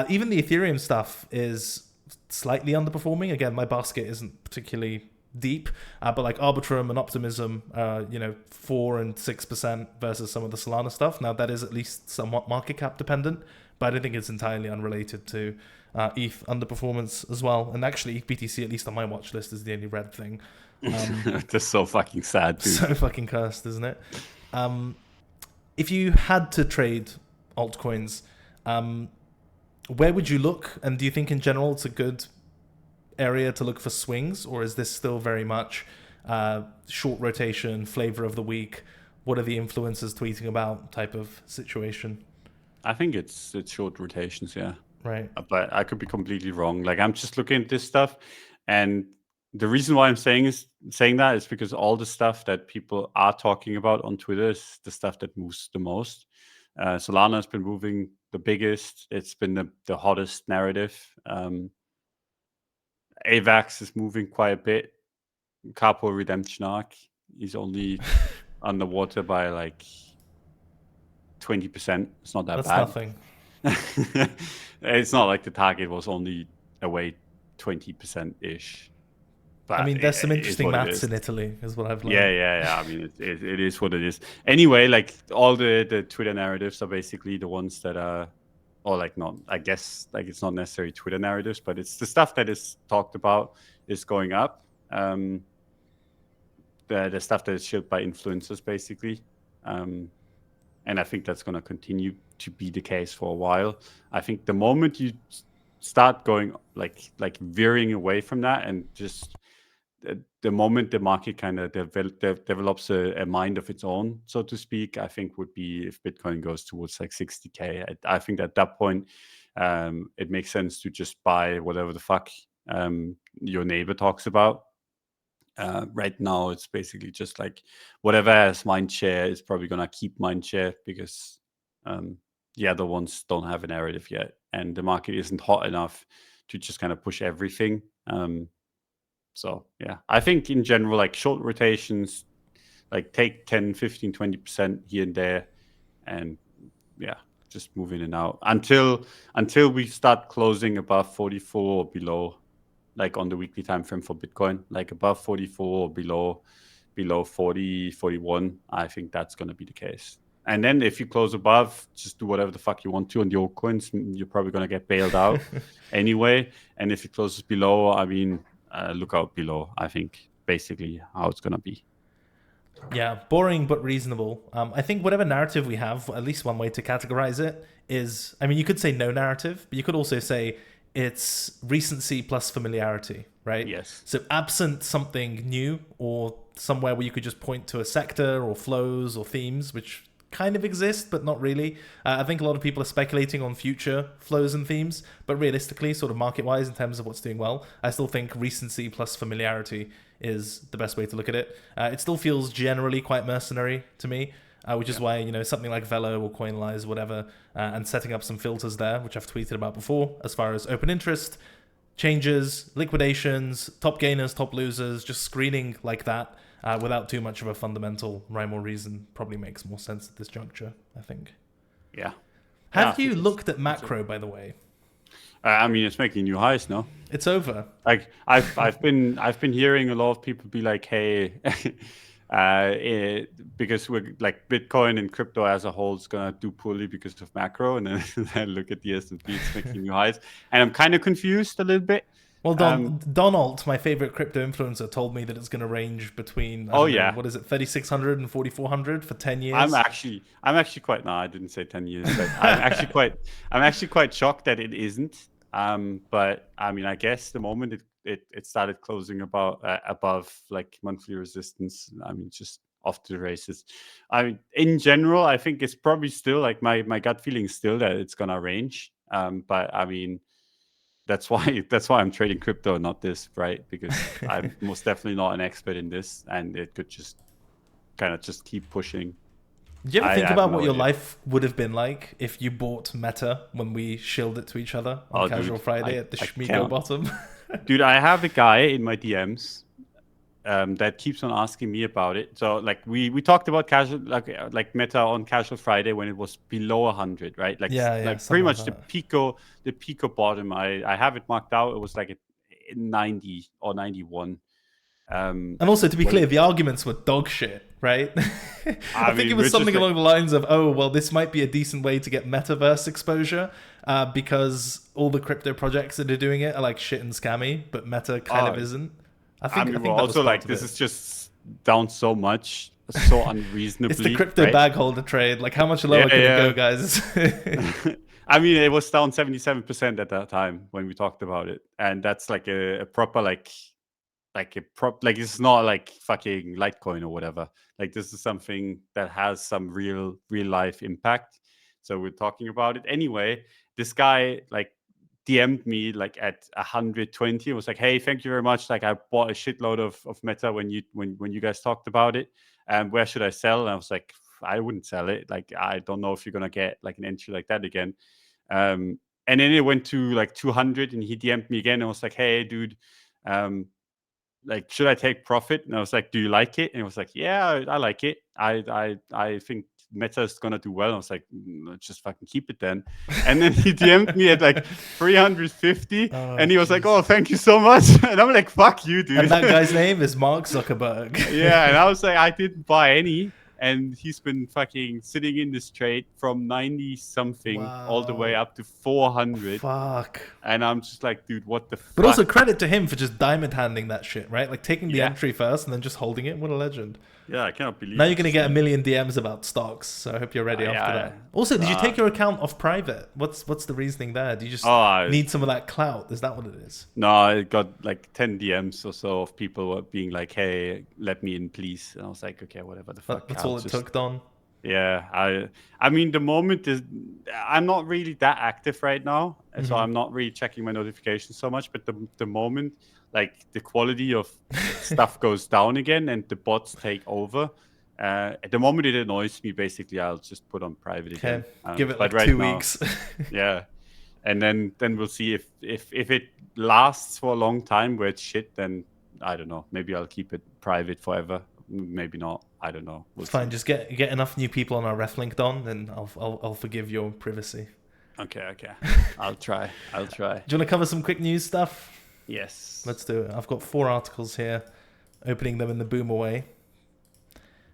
Even the Ethereum stuff is slightly underperforming. Again, my basket isn't particularly deep, but like Arbitrum and Optimism, 4 and 6% versus some of the Solana stuff. Now that is at least somewhat market cap dependent, but I don't think it's entirely unrelated to ETH underperformance as well. And actually, BTC, at least on my watch list, is the only red thing.
That's so fucking sad, dude.
So fucking cursed, isn't it? If you had to trade altcoins, where would you look? And do you think in general it's a good area to look for swings, or is this still very much short rotation, flavor of the week, what are the influencers tweeting about type of situation?
I think it's short rotations, yeah.
Right.
But I could be completely wrong. Like, I'm just looking at this stuff, and the reason why I'm saying that is because all the stuff that people are talking about on Twitter is the stuff that moves the most. Solana has been moving the biggest. It's been the hottest narrative. AVAX is moving quite a bit. Capo Redemption Arc is only underwater by like 20%. It's not that
That's
bad.
Nothing.
It's not like the target was only away 20%-ish. But
I mean, there's some interesting maths in Italy, is what I've learned.
Yeah. I mean, it is what it is. Anyway, like all the Twitter narratives are basically the ones that are, or like not, I guess, like it's not necessarily Twitter narratives, but it's the stuff that is talked about is going up. The stuff that is shared by influencers, basically. And I think that's going to continue to be the case for a while. I think the moment you start going like veering away from that, and just the moment the market kind of develops a mind of its own, so to speak, I think would be if Bitcoin goes towards like 60K. I think at that point, it makes sense to just buy whatever the fuck your neighbor talks about. Right now, it's basically just like whatever has mind share is probably going to keep mind share, because the other ones don't have a narrative yet, and the market isn't hot enough to just kind of push everything. So yeah, I think in general, like short rotations, like take 10, 15, 20% here and there, and yeah, just move in and out until we start closing above 44 or below, like on the weekly time frame for Bitcoin, like above 44 or below 40, 41. I think that's going to be the case. And then if you close above, just do whatever the fuck you want to on the altcoins. You're probably going to get bailed out anyway. And if it closes below, I mean, look out below. I think basically how it's going to be.
Yeah, boring but reasonable. I think whatever narrative we have, at least one way to categorize it is, I mean, you could say no narrative, but you could also say it's recency plus familiarity, right?
Yes.
So absent something new, or somewhere where you could just point to a sector or flows or themes, which kind of exist, but not really. I think a lot of people are speculating on future flows and themes, but realistically, sort of market-wise, in terms of what's doing well, I still think recency plus familiarity is the best way to look at it. It still feels generally quite mercenary to me, which is why, something like Velo or Coinlise, whatever, and setting up some filters there, which I've tweeted about before, as far as open interest, changes, liquidations, top gainers, top losers, just screening like that, without too much of a fundamental rhyme or reason, probably makes more sense at this juncture, I think.
Yeah.
Have you looked at macro, by the way?
I mean, it's making new highs, no?
It's over.
Like I've been hearing a lot of people be like, hey, because we're like Bitcoin and crypto as a whole is gonna do poorly because of macro, and then I look at the S&P, it's making new highs, and I'm kind of confused a little bit.
Well, DonAlt, my favorite crypto influencer, told me that it's going to range between, what is it, 3,600 and 4,400 for 10 years.
I'm actually quite, no, I didn't say 10 years, but I'm actually quite shocked that it isn't. But I mean, I guess the moment it started closing above like monthly resistance, I mean, just off to the races. I mean, in general, I think it's probably still like my gut feeling is still that it's gonna range. But I mean, that's why I'm trading crypto, not this, right? Because I'm most definitely not an expert in this, and it could just kind of just keep pushing.
Do you ever think about what your life would have been like if you bought Meta when we shilled it to each other on Casual Friday at the Schmigo bottom?
Dude, I have a guy in my DMs that keeps on asking me about it. So like we talked about casual like Meta on Casual Friday when it was below 100, right? Like pretty much the Pico bottom. I have it marked out. It was like a 90 or 91.
And also, to be clear, the arguments were dog shit, right? I think it was something along the lines of, oh, well, this might be a decent way to get metaverse exposure because all the crypto projects that are doing it are like shit and scammy, but Meta kind of isn't. I think
also like this is just down so much, so unreasonably.
It's the crypto bag holder trade. Like, how much lower can it go, guys?
I mean, it was down 77% at that time when we talked about it, and that's like a proper like it's not like fucking Litecoin or whatever. Like, this is something that has some real life impact. So we're talking about it anyway. This guy like DM'd me like at 120. It was like, hey, thank you very much. Like, I bought a shitload of Meta when you guys talked about it. And where should I sell? And I was like, I wouldn't sell it. Like, I don't know if you're gonna get like an entry like that again. And then it went to like 200, and he DM'd me again and was like, hey, dude, like, should I take profit? And I was like, do you like it? And it was like, yeah, I like it. I think Meta is gonna do well. And I was like, let's just fucking keep it then. And then he DM'd me at like 350, and he was like, oh, thank you so much. And I'm like, fuck you, dude.
And that guy's name is Mark Zuckerberg.
Yeah, and I was like, I didn't buy any. And he's been fucking sitting in this trade from 90 something all the way up to 400.
Fuck.
And I'm just like, dude, what the fuck?
But also credit to him for just diamond handing that shit, right? Like, taking the entry first and then just holding it. What a legend.
Yeah, I cannot believe.
Now you're going to get a million DMs about stocks, so I hope you're ready after that. Also, did you take your account off private? What's the reasoning there? Do you just need some of that clout? Is that what it is?
No, I got like 10 DMs or so of people being like, hey, let me in, please. And I was like, okay, whatever the fuck.
That's all it took, Don.
Yeah, I mean, the moment is, I'm not really that active right now, so I'm not really checking my notifications so much. But the moment, like, the quality of stuff goes down again and the bots take over, at the moment it annoys me. Basically, I'll just put on private again.
Give it like 2 weeks.
Yeah, and then we'll see if it lasts for a long time where it's shit. Then I don't know. Maybe I'll keep it private forever. Maybe not. I don't know.
It's fine. Just get enough new people on our ref link, Don, and I'll forgive your privacy.
Okay. I'll try. Do you
want to cover some quick news stuff?
Yes.
Let's do it. I've got 4 articles here, opening them in the boomer way.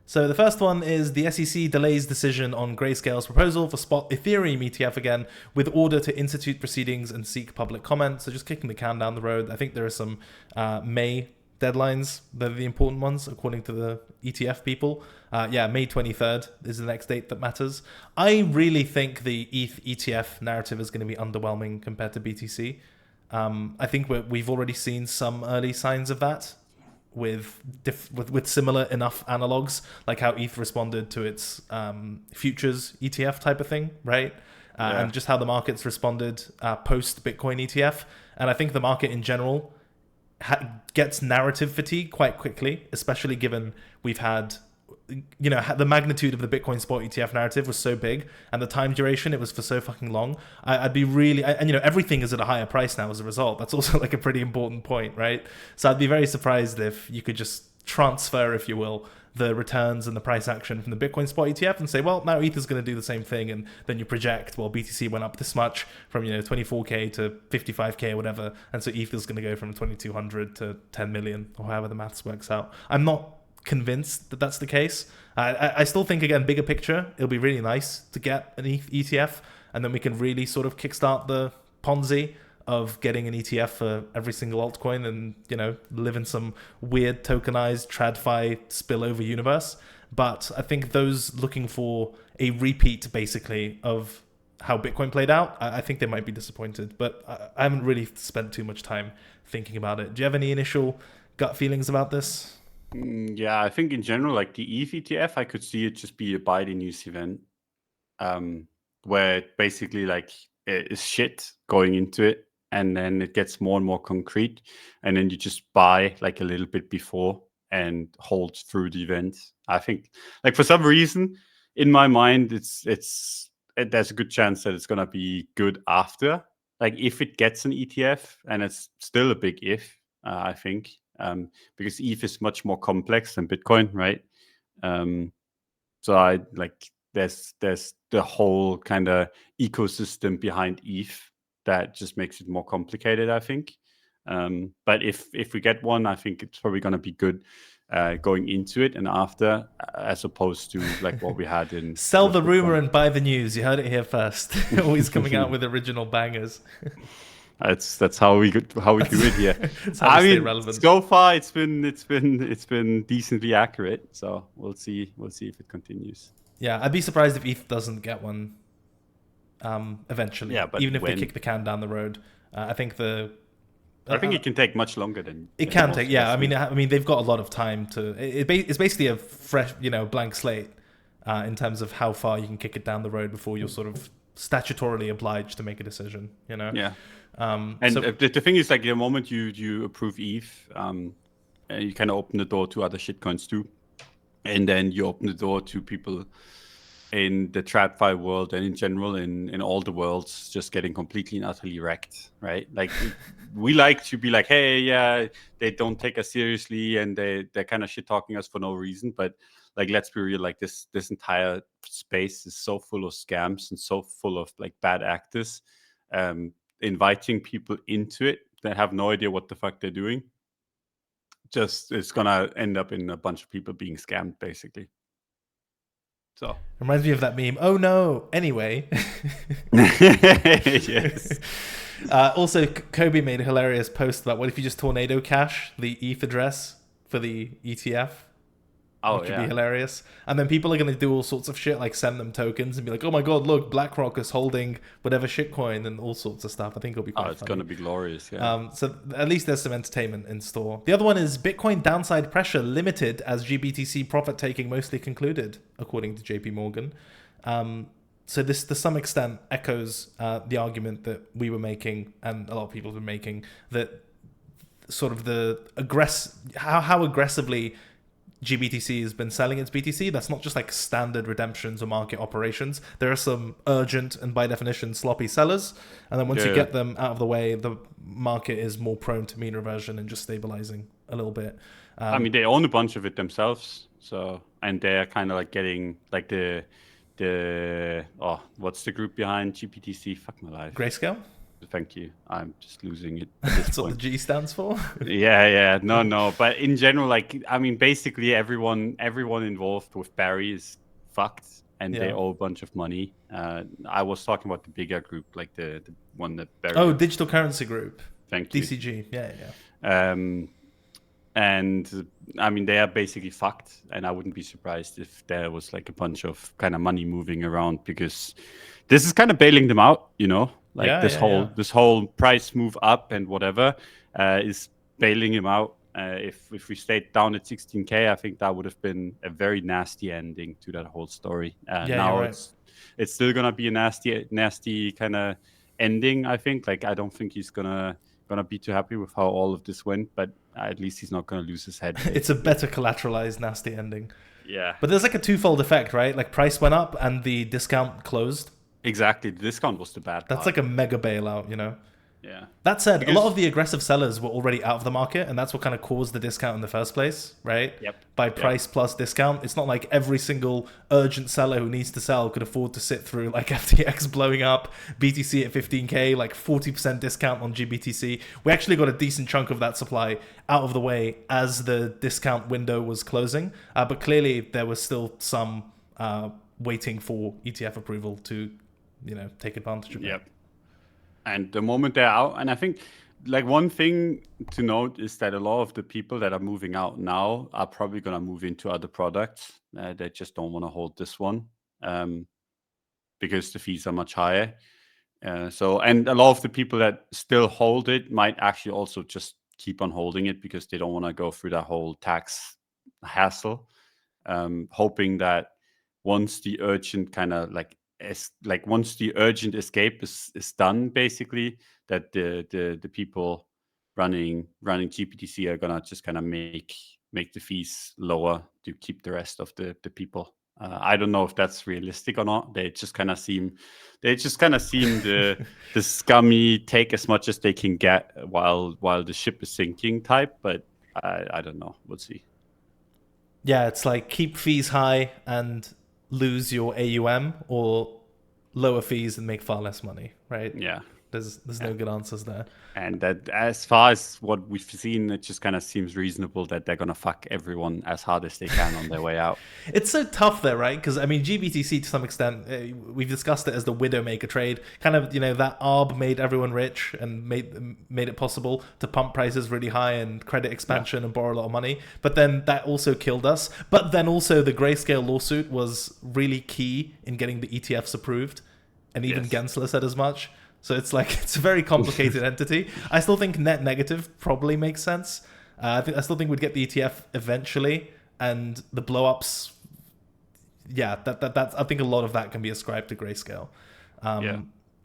So the first one is the SEC delays decision on Grayscale's proposal for spot Ethereum ETF again, with order to institute proceedings and seek public comment. So just kicking the can down the road. I think there are some May deadlines that are the important ones, according to the ETF people. May 23rd is the next date that matters. I really think the ETH ETF narrative is going to be underwhelming compared to BTC. I think we've already seen some early signs of that with similar enough analogs, like how ETH responded to its futures ETF type of thing, right? And just how the markets responded post Bitcoin ETF. And I think the market in general gets narrative fatigue quite quickly, especially given we've had, the magnitude of the Bitcoin spot ETF narrative was so big, and the time duration, it was for so fucking long. I'd be really, and everything is at a higher price now as a result. That's also like a pretty important point, right? So I'd be very surprised if you could just transfer, if you will, the returns and the price action from the Bitcoin spot ETF and say, well, now ETH is going to do the same thing, and then you project, well, BTC went up this much from 24k to 55k or whatever, and so ETH is going to go from 2200 to 10 million or however the maths works out. I'm not convinced that that's the case. I still think, again, bigger picture, it'll be really nice to get an ETH ETF, and then we can really sort of kickstart the Ponzi of getting an ETF for every single altcoin and, live in some weird tokenized TradFi spillover universe. But I think those looking for a repeat, basically, of how Bitcoin played out, I think they might be disappointed. But I haven't really spent too much time thinking about it. Do you have any initial gut feelings about this?
Yeah, I think in general, like the ETH ETF, I could see it just be a buy the news event, where basically like it is shit going into it, and then it gets more and more concrete, and then you just buy like a little bit before and hold through the event. I think, like, for some reason in my mind, there's a good chance that it's gonna be good after. Like, if it gets an ETF, and it's still a big if, I think. Because ETH is much more complex than Bitcoin, right? So I like there's the whole kind of ecosystem behind ETH that just makes it more complicated, I think. But if we get one, I think it's probably going to be good going into it and after, as opposed to like what we had in.
Sell the rumor and buy the news. You heard it here first. Always coming out with original bangers.
That's how we do it here. I mean, so far it's been decently accurate. So we'll see if it continues.
Yeah, I'd be surprised if ETH doesn't get one eventually. Yeah, but even if they kick the can down the road, I think
it can take much longer than
it can take. Yeah, I mean they've got a lot of time to. It's basically a fresh, blank slate in terms of how far you can kick it down the road before you're sort of statutorily obliged to make a decision.
Yeah. The thing is, like, the moment you approve ETH, you kind of open the door to other shitcoins too, and then you open the door to people in the TradFi world and in general in all the worlds just getting completely and utterly wrecked, right? Like we like to be like, hey, yeah, they don't take us seriously and they're kind of shit talking us for no reason, but like, let's be real, like this entire space is so full of scams and so full of like bad actors. Inviting people into it that have no idea what the fuck they're doing, just it's gonna end up in a bunch of people being scammed, basically. So
reminds me of that meme. Oh no! Anyway.
Yes.
Also, Kobe made a hilarious post about what if you just tornado cash the ETH address for the ETF. Which would be hilarious. And then people are going to do all sorts of shit, like send them tokens and be like, oh my god, look, BlackRock is holding whatever shitcoin and all sorts of stuff. I think it'll be quite funny.
It's going to be glorious, yeah.
So at least there's some entertainment in store. The other one is Bitcoin downside pressure limited as GBTC profit taking mostly concluded, according to JP Morgan. So this, to some extent, echoes the argument that we were making and a lot of people have been making, that sort of how aggressively GBTC has been selling its BTC. That's not just like standard redemptions or market operations. There are some urgent and by definition sloppy sellers, and then once you get them out of the way, the market is more prone to mean reversion and just stabilizing a little bit.
I mean, they own a bunch of it themselves, so, and they're kind of like getting like the what's the group behind GBTC? Fuck my life.
Grayscale.
Thank you. I'm just losing it.
That's what the G stands for.
Yeah. No. But in general, like, I mean, basically everyone involved with Barry is fucked, and they owe a bunch of money. I was talking about the bigger group, like the one that Barry.
Oh, Digital Currency Group.
Thank you.
DCG. Yeah.
And I mean, they are basically fucked, and I wouldn't be surprised if there was like a bunch of kind of money moving around, because this is kind of bailing them out, Like this whole price move up and whatever is bailing him out. If we stayed down at 16K, I think that would have been a very nasty ending to that whole story. Now it's still gonna be a nasty kind of ending. I think. Like, I don't think he's gonna be too happy with how all of this went, but at least he's not gonna lose his head.
It's a better collateralized nasty ending.
Yeah.
But there's like a twofold effect, right? Like, price went up and the discount closed.
Exactly. The discount was the bad part.
That's like a mega bailout,
Yeah.
That said, a lot of the aggressive sellers were already out of the market, and that's what kind of caused the discount in the first place, right?
Yep.
By price plus discount. It's not like every single urgent seller who needs to sell could afford to sit through like FTX blowing up, BTC at 15K, like 40% discount on GBTC. We actually got a decent chunk of that supply out of the way as the discount window was closing. But clearly there was still some waiting for ETF approval to take advantage of it.
Yep. And the moment they're out, and I think like one thing to note is that a lot of the people that are moving out now are probably going to move into other products. They just don't want to hold this one because the fees are much higher. And a lot of the people that still hold it might actually also just keep on holding it because they don't want to go through that whole tax hassle, hoping that once the urgent kind of once the urgent escape is done, basically, that the people running GBTC are gonna just kind of make the fees lower to keep the rest of the people. I don't know if that's realistic or not. They just kind of seem the scummy take as much as they can get while the ship is sinking type. But I don't know. We'll see.
Yeah, it's like keep fees high and lose your AUM, or lower fees and make far less money, right?
Yeah.
There's no good answers there.
And that, as far as what we've seen, it just kind of seems reasonable that they're gonna fuck everyone as hard as they can on their way out.
It's so tough there, right? Because I mean, GBTC to some extent, we've discussed it as the Widowmaker trade. Kind of, that ARB made everyone rich and made it possible to pump prices really high and credit expansion and borrow a lot of money. But then that also killed us. But then also the Grayscale lawsuit was really key in getting the ETFs approved, and even Gensler said as much. So it's a very complicated entity. I still think net negative probably makes sense. I still think we'd get the ETF eventually, and the blowups. Yeah, that's. I think a lot of that can be ascribed to Grayscale.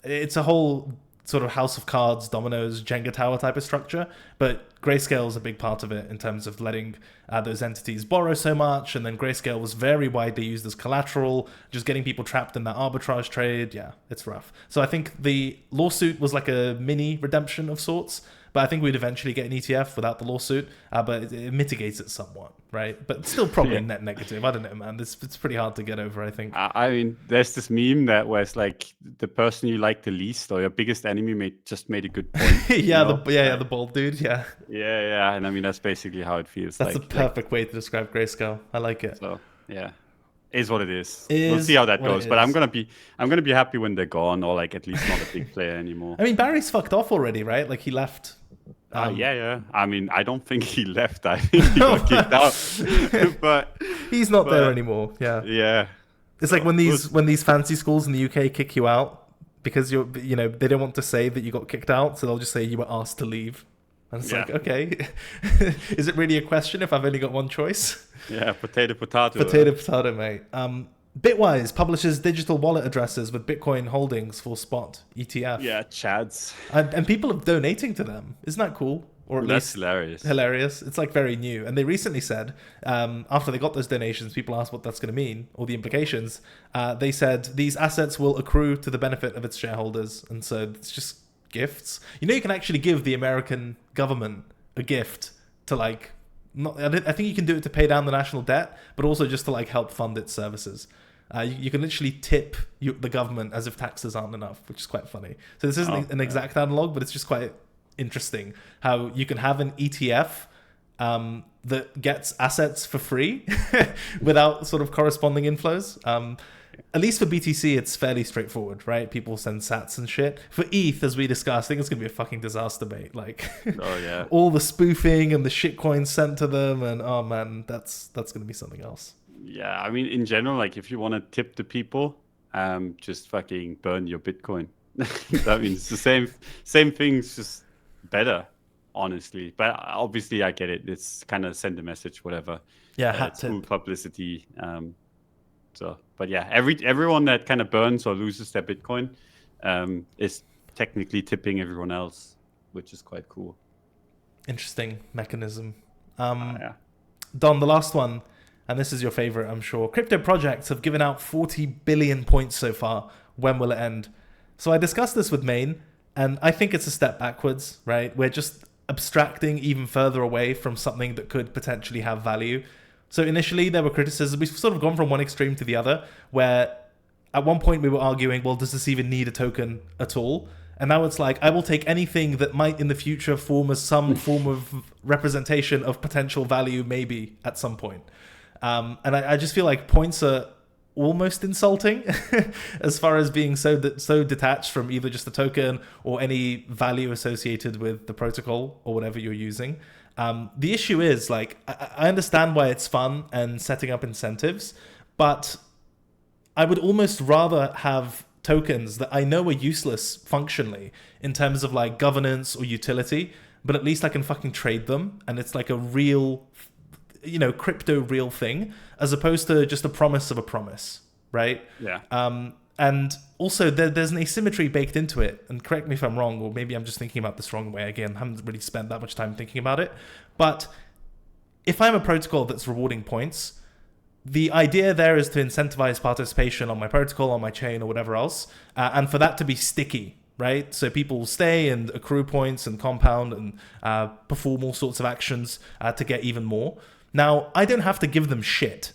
It's a whole sort of house of cards, dominoes, Jenga tower type of structure, but Grayscale is a big part of it in terms of letting those entities borrow so much, and then Grayscale was very widely used as collateral, just getting people trapped in that arbitrage trade. Yeah, it's rough. So I think the lawsuit was like a mini redemption of sorts, but I think we'd eventually get an ETF without the lawsuit, but it mitigates it somewhat, right? But still probably net negative. I don't know, man. It's pretty hard to get over, I think.
I mean, there's this meme that was like the person you like the least or your biggest enemy just made a good point.
The bald dude,
Yeah, and I mean, that's basically how it feels.
That's a perfect way to describe Grayscale. I like it.
So, yeah. Is what it is. We'll see how that goes. But I'm gonna be happy when they're gone, or like at least not a big player anymore.
I mean, Barry's fucked off already, right? Like he left.
Yeah. I mean, I don't think he left. I think he got kicked out. But
he's not there anymore. Yeah.
Yeah.
It's like when these fancy schools in the UK kick you out because they don't want to say that you got kicked out, so they'll just say you were asked to leave. And it's like, okay, is it really a question if I've only got one choice?
Yeah, potato,
mate. Bitwise publishes digital wallet addresses with Bitcoin holdings for spot ETF.
Yeah, Chads.
And people are donating to them. Isn't that cool? Or at least hilarious. It's like very new. And they recently said, after they got those donations, people asked what that's going to mean, or the implications. They said these assets will accrue to the benefit of its shareholders. And so it's just gifts. You can actually give the American government a gift to I think you can do it to pay down the national debt, but also just to help fund its services. You can literally tip the government as if taxes aren't enough, which is quite funny. So this isn't an exact analog, but it's just quite interesting how you can have an ETF that gets assets for free without sort of corresponding inflows. At least for BTC, it's fairly straightforward, right? People send sats and shit. For ETH, as we discussed, I think it's going to be a fucking disaster, mate. All the spoofing and the shit coins sent to them, and oh man, that's going to be something else.
Yeah, I mean, in general, if you want to tip the people, just fucking burn your Bitcoin. I mean, it's the same things, just better, honestly. But obviously, I get it. It's kind of send a message, whatever.
Yeah,
it's cool publicity. But yeah, everyone that kind of burns or loses their Bitcoin is technically tipping everyone else, which is quite cool.
Interesting mechanism. Don, the last one, and this is your favorite, I'm sure. Crypto projects have given out 40 billion points so far. When will it end? So I discussed this with Maine, and I think it's a step backwards, right? We're just abstracting even further away from something that could potentially have value. So initially there were criticisms. We've sort of gone from one extreme to the other, where at one point we were arguing, well, does this even need a token at all? And now it's I will take anything that might in the future form as some form of representation of potential value, maybe at some point. And I just feel like points are almost insulting as far as being so detached from either just the token or any value associated with the protocol or whatever you're using. The issue is I understand why it's fun and setting up incentives, but I would almost rather have tokens that I know are useless functionally in terms of governance or utility, but at least I can fucking trade them and it's a real, crypto real thing, as opposed to just a promise of a promise, right?
Yeah.
And also there's an asymmetry baked into it, and correct me if I'm wrong, or maybe I'm just thinking about this wrong way. Again, I haven't really spent that much time thinking about it. But if I'm a protocol that's rewarding points, the idea there is to incentivize participation on my protocol, on my chain, or whatever else, and for that to be sticky, right? So people will stay and accrue points and compound and perform all sorts of actions to get even more. Now, I don't have to give them shit,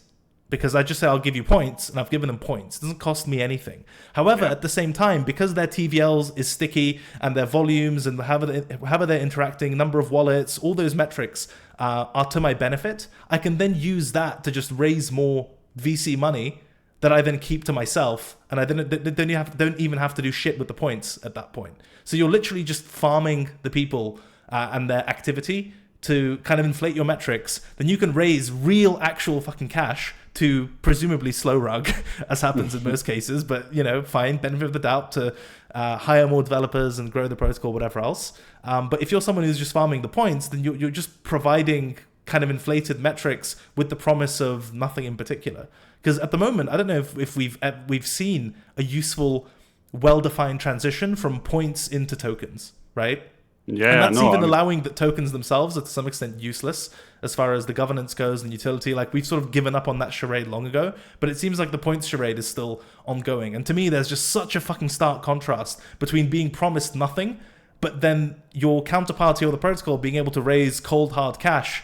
because I just say I'll give you points, and I've given them points. It doesn't cost me anything. However, at the same time, because their TVLs is sticky and their volumes and however they're interacting, number of wallets, all those metrics are to my benefit, I can then use that to just raise more VC money that I then keep to myself, and I don't even have to do shit with the points at that point. So you're literally just farming the people and their activity to kind of inflate your metrics. Then you can raise real, actual fucking cash to presumably slow rug, as happens in most cases, but fine, benefit of the doubt to hire more developers and grow the protocol, whatever else. But if you're someone who's just farming the points, then you're just providing kind of inflated metrics with the promise of nothing in particular. Because at the moment, I don't know if we've seen a useful, well-defined transition from points into tokens, right?
Yeah,
and that's allowing the tokens themselves are to some extent useless as far as the governance goes and utility. Like, we've sort of given up on that charade long ago, but it seems like the points charade is still ongoing. And to me, there's just such a fucking stark contrast between being promised nothing, but then your counterparty or the protocol being able to raise cold hard cash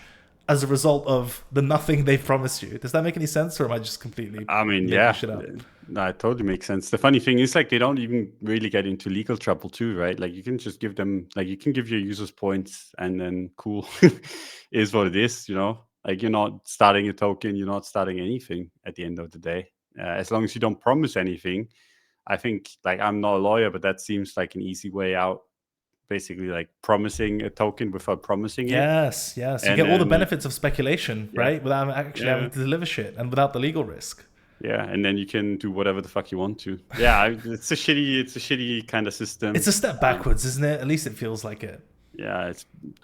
as a result of the nothing they've promised you. Does that make any sense, or am I just completely making shit up?
No, it totally makes sense. The funny thing is, like, they don't even really get into legal trouble too, right? Like, you can just give them, like, you can give your users points and then cool, is what it is, Like, you're not starting a token, you're not starting anything at the end of the day. As long as you don't promise anything, I think, like, I'm not a lawyer, but that seems like an easy way out. Basically, like, promising a token without promising it.
Yes. You get all the benefits of speculation, right? Without actually having to deliver shit and without the legal risk.
Yeah, and then you can do whatever the fuck you want to. Yeah, it's a shitty kind of system.
It's a step backwards, isn't it? At least it feels like it.
Yeah,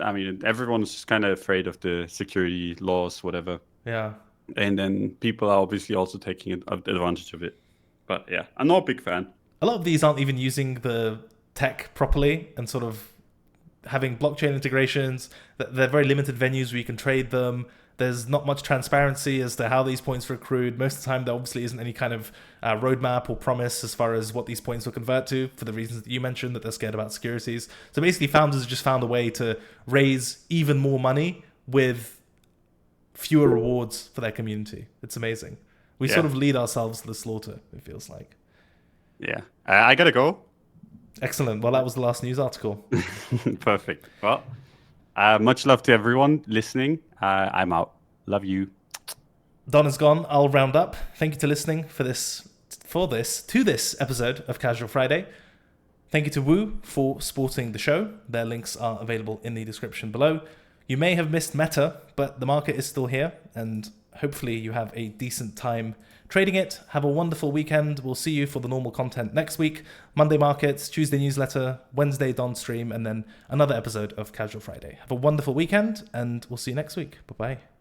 everyone's just kind of afraid of the security laws, whatever.
Yeah.
And then people are obviously also taking advantage of it. But yeah, I'm not a big fan.
A lot of these aren't even using the tech properly and sort of having blockchain integrations. They're very limited venues where you can trade them. There's not much transparency as to how these points are accrued. Most of the time, there obviously isn't any kind of roadmap or promise as far as what these points will convert to, for the reasons that you mentioned, that they're scared about securities. So basically, founders have just found a way to raise even more money with fewer rewards for their community. It's amazing. We sort of lead ourselves to the slaughter, it feels like.
Yeah. I gotta go.
Excellent. Well, that was the last news article.
Perfect. Well, much love to everyone listening. I'm out. Love you.
Don is gone. I'll round up. Thank you to listening to this episode of Casual Friday. Thank you to Woo for supporting the show. Their links are available in the description below. You may have missed Meta, but the market is still here, and hopefully you have a decent time trading it. Have a wonderful weekend. We'll see you for the normal content next week. Monday markets, Tuesday newsletter, Wednesday Don stream, and then another episode of Casual Friday. Have a wonderful weekend, and we'll see you next week. Bye-bye.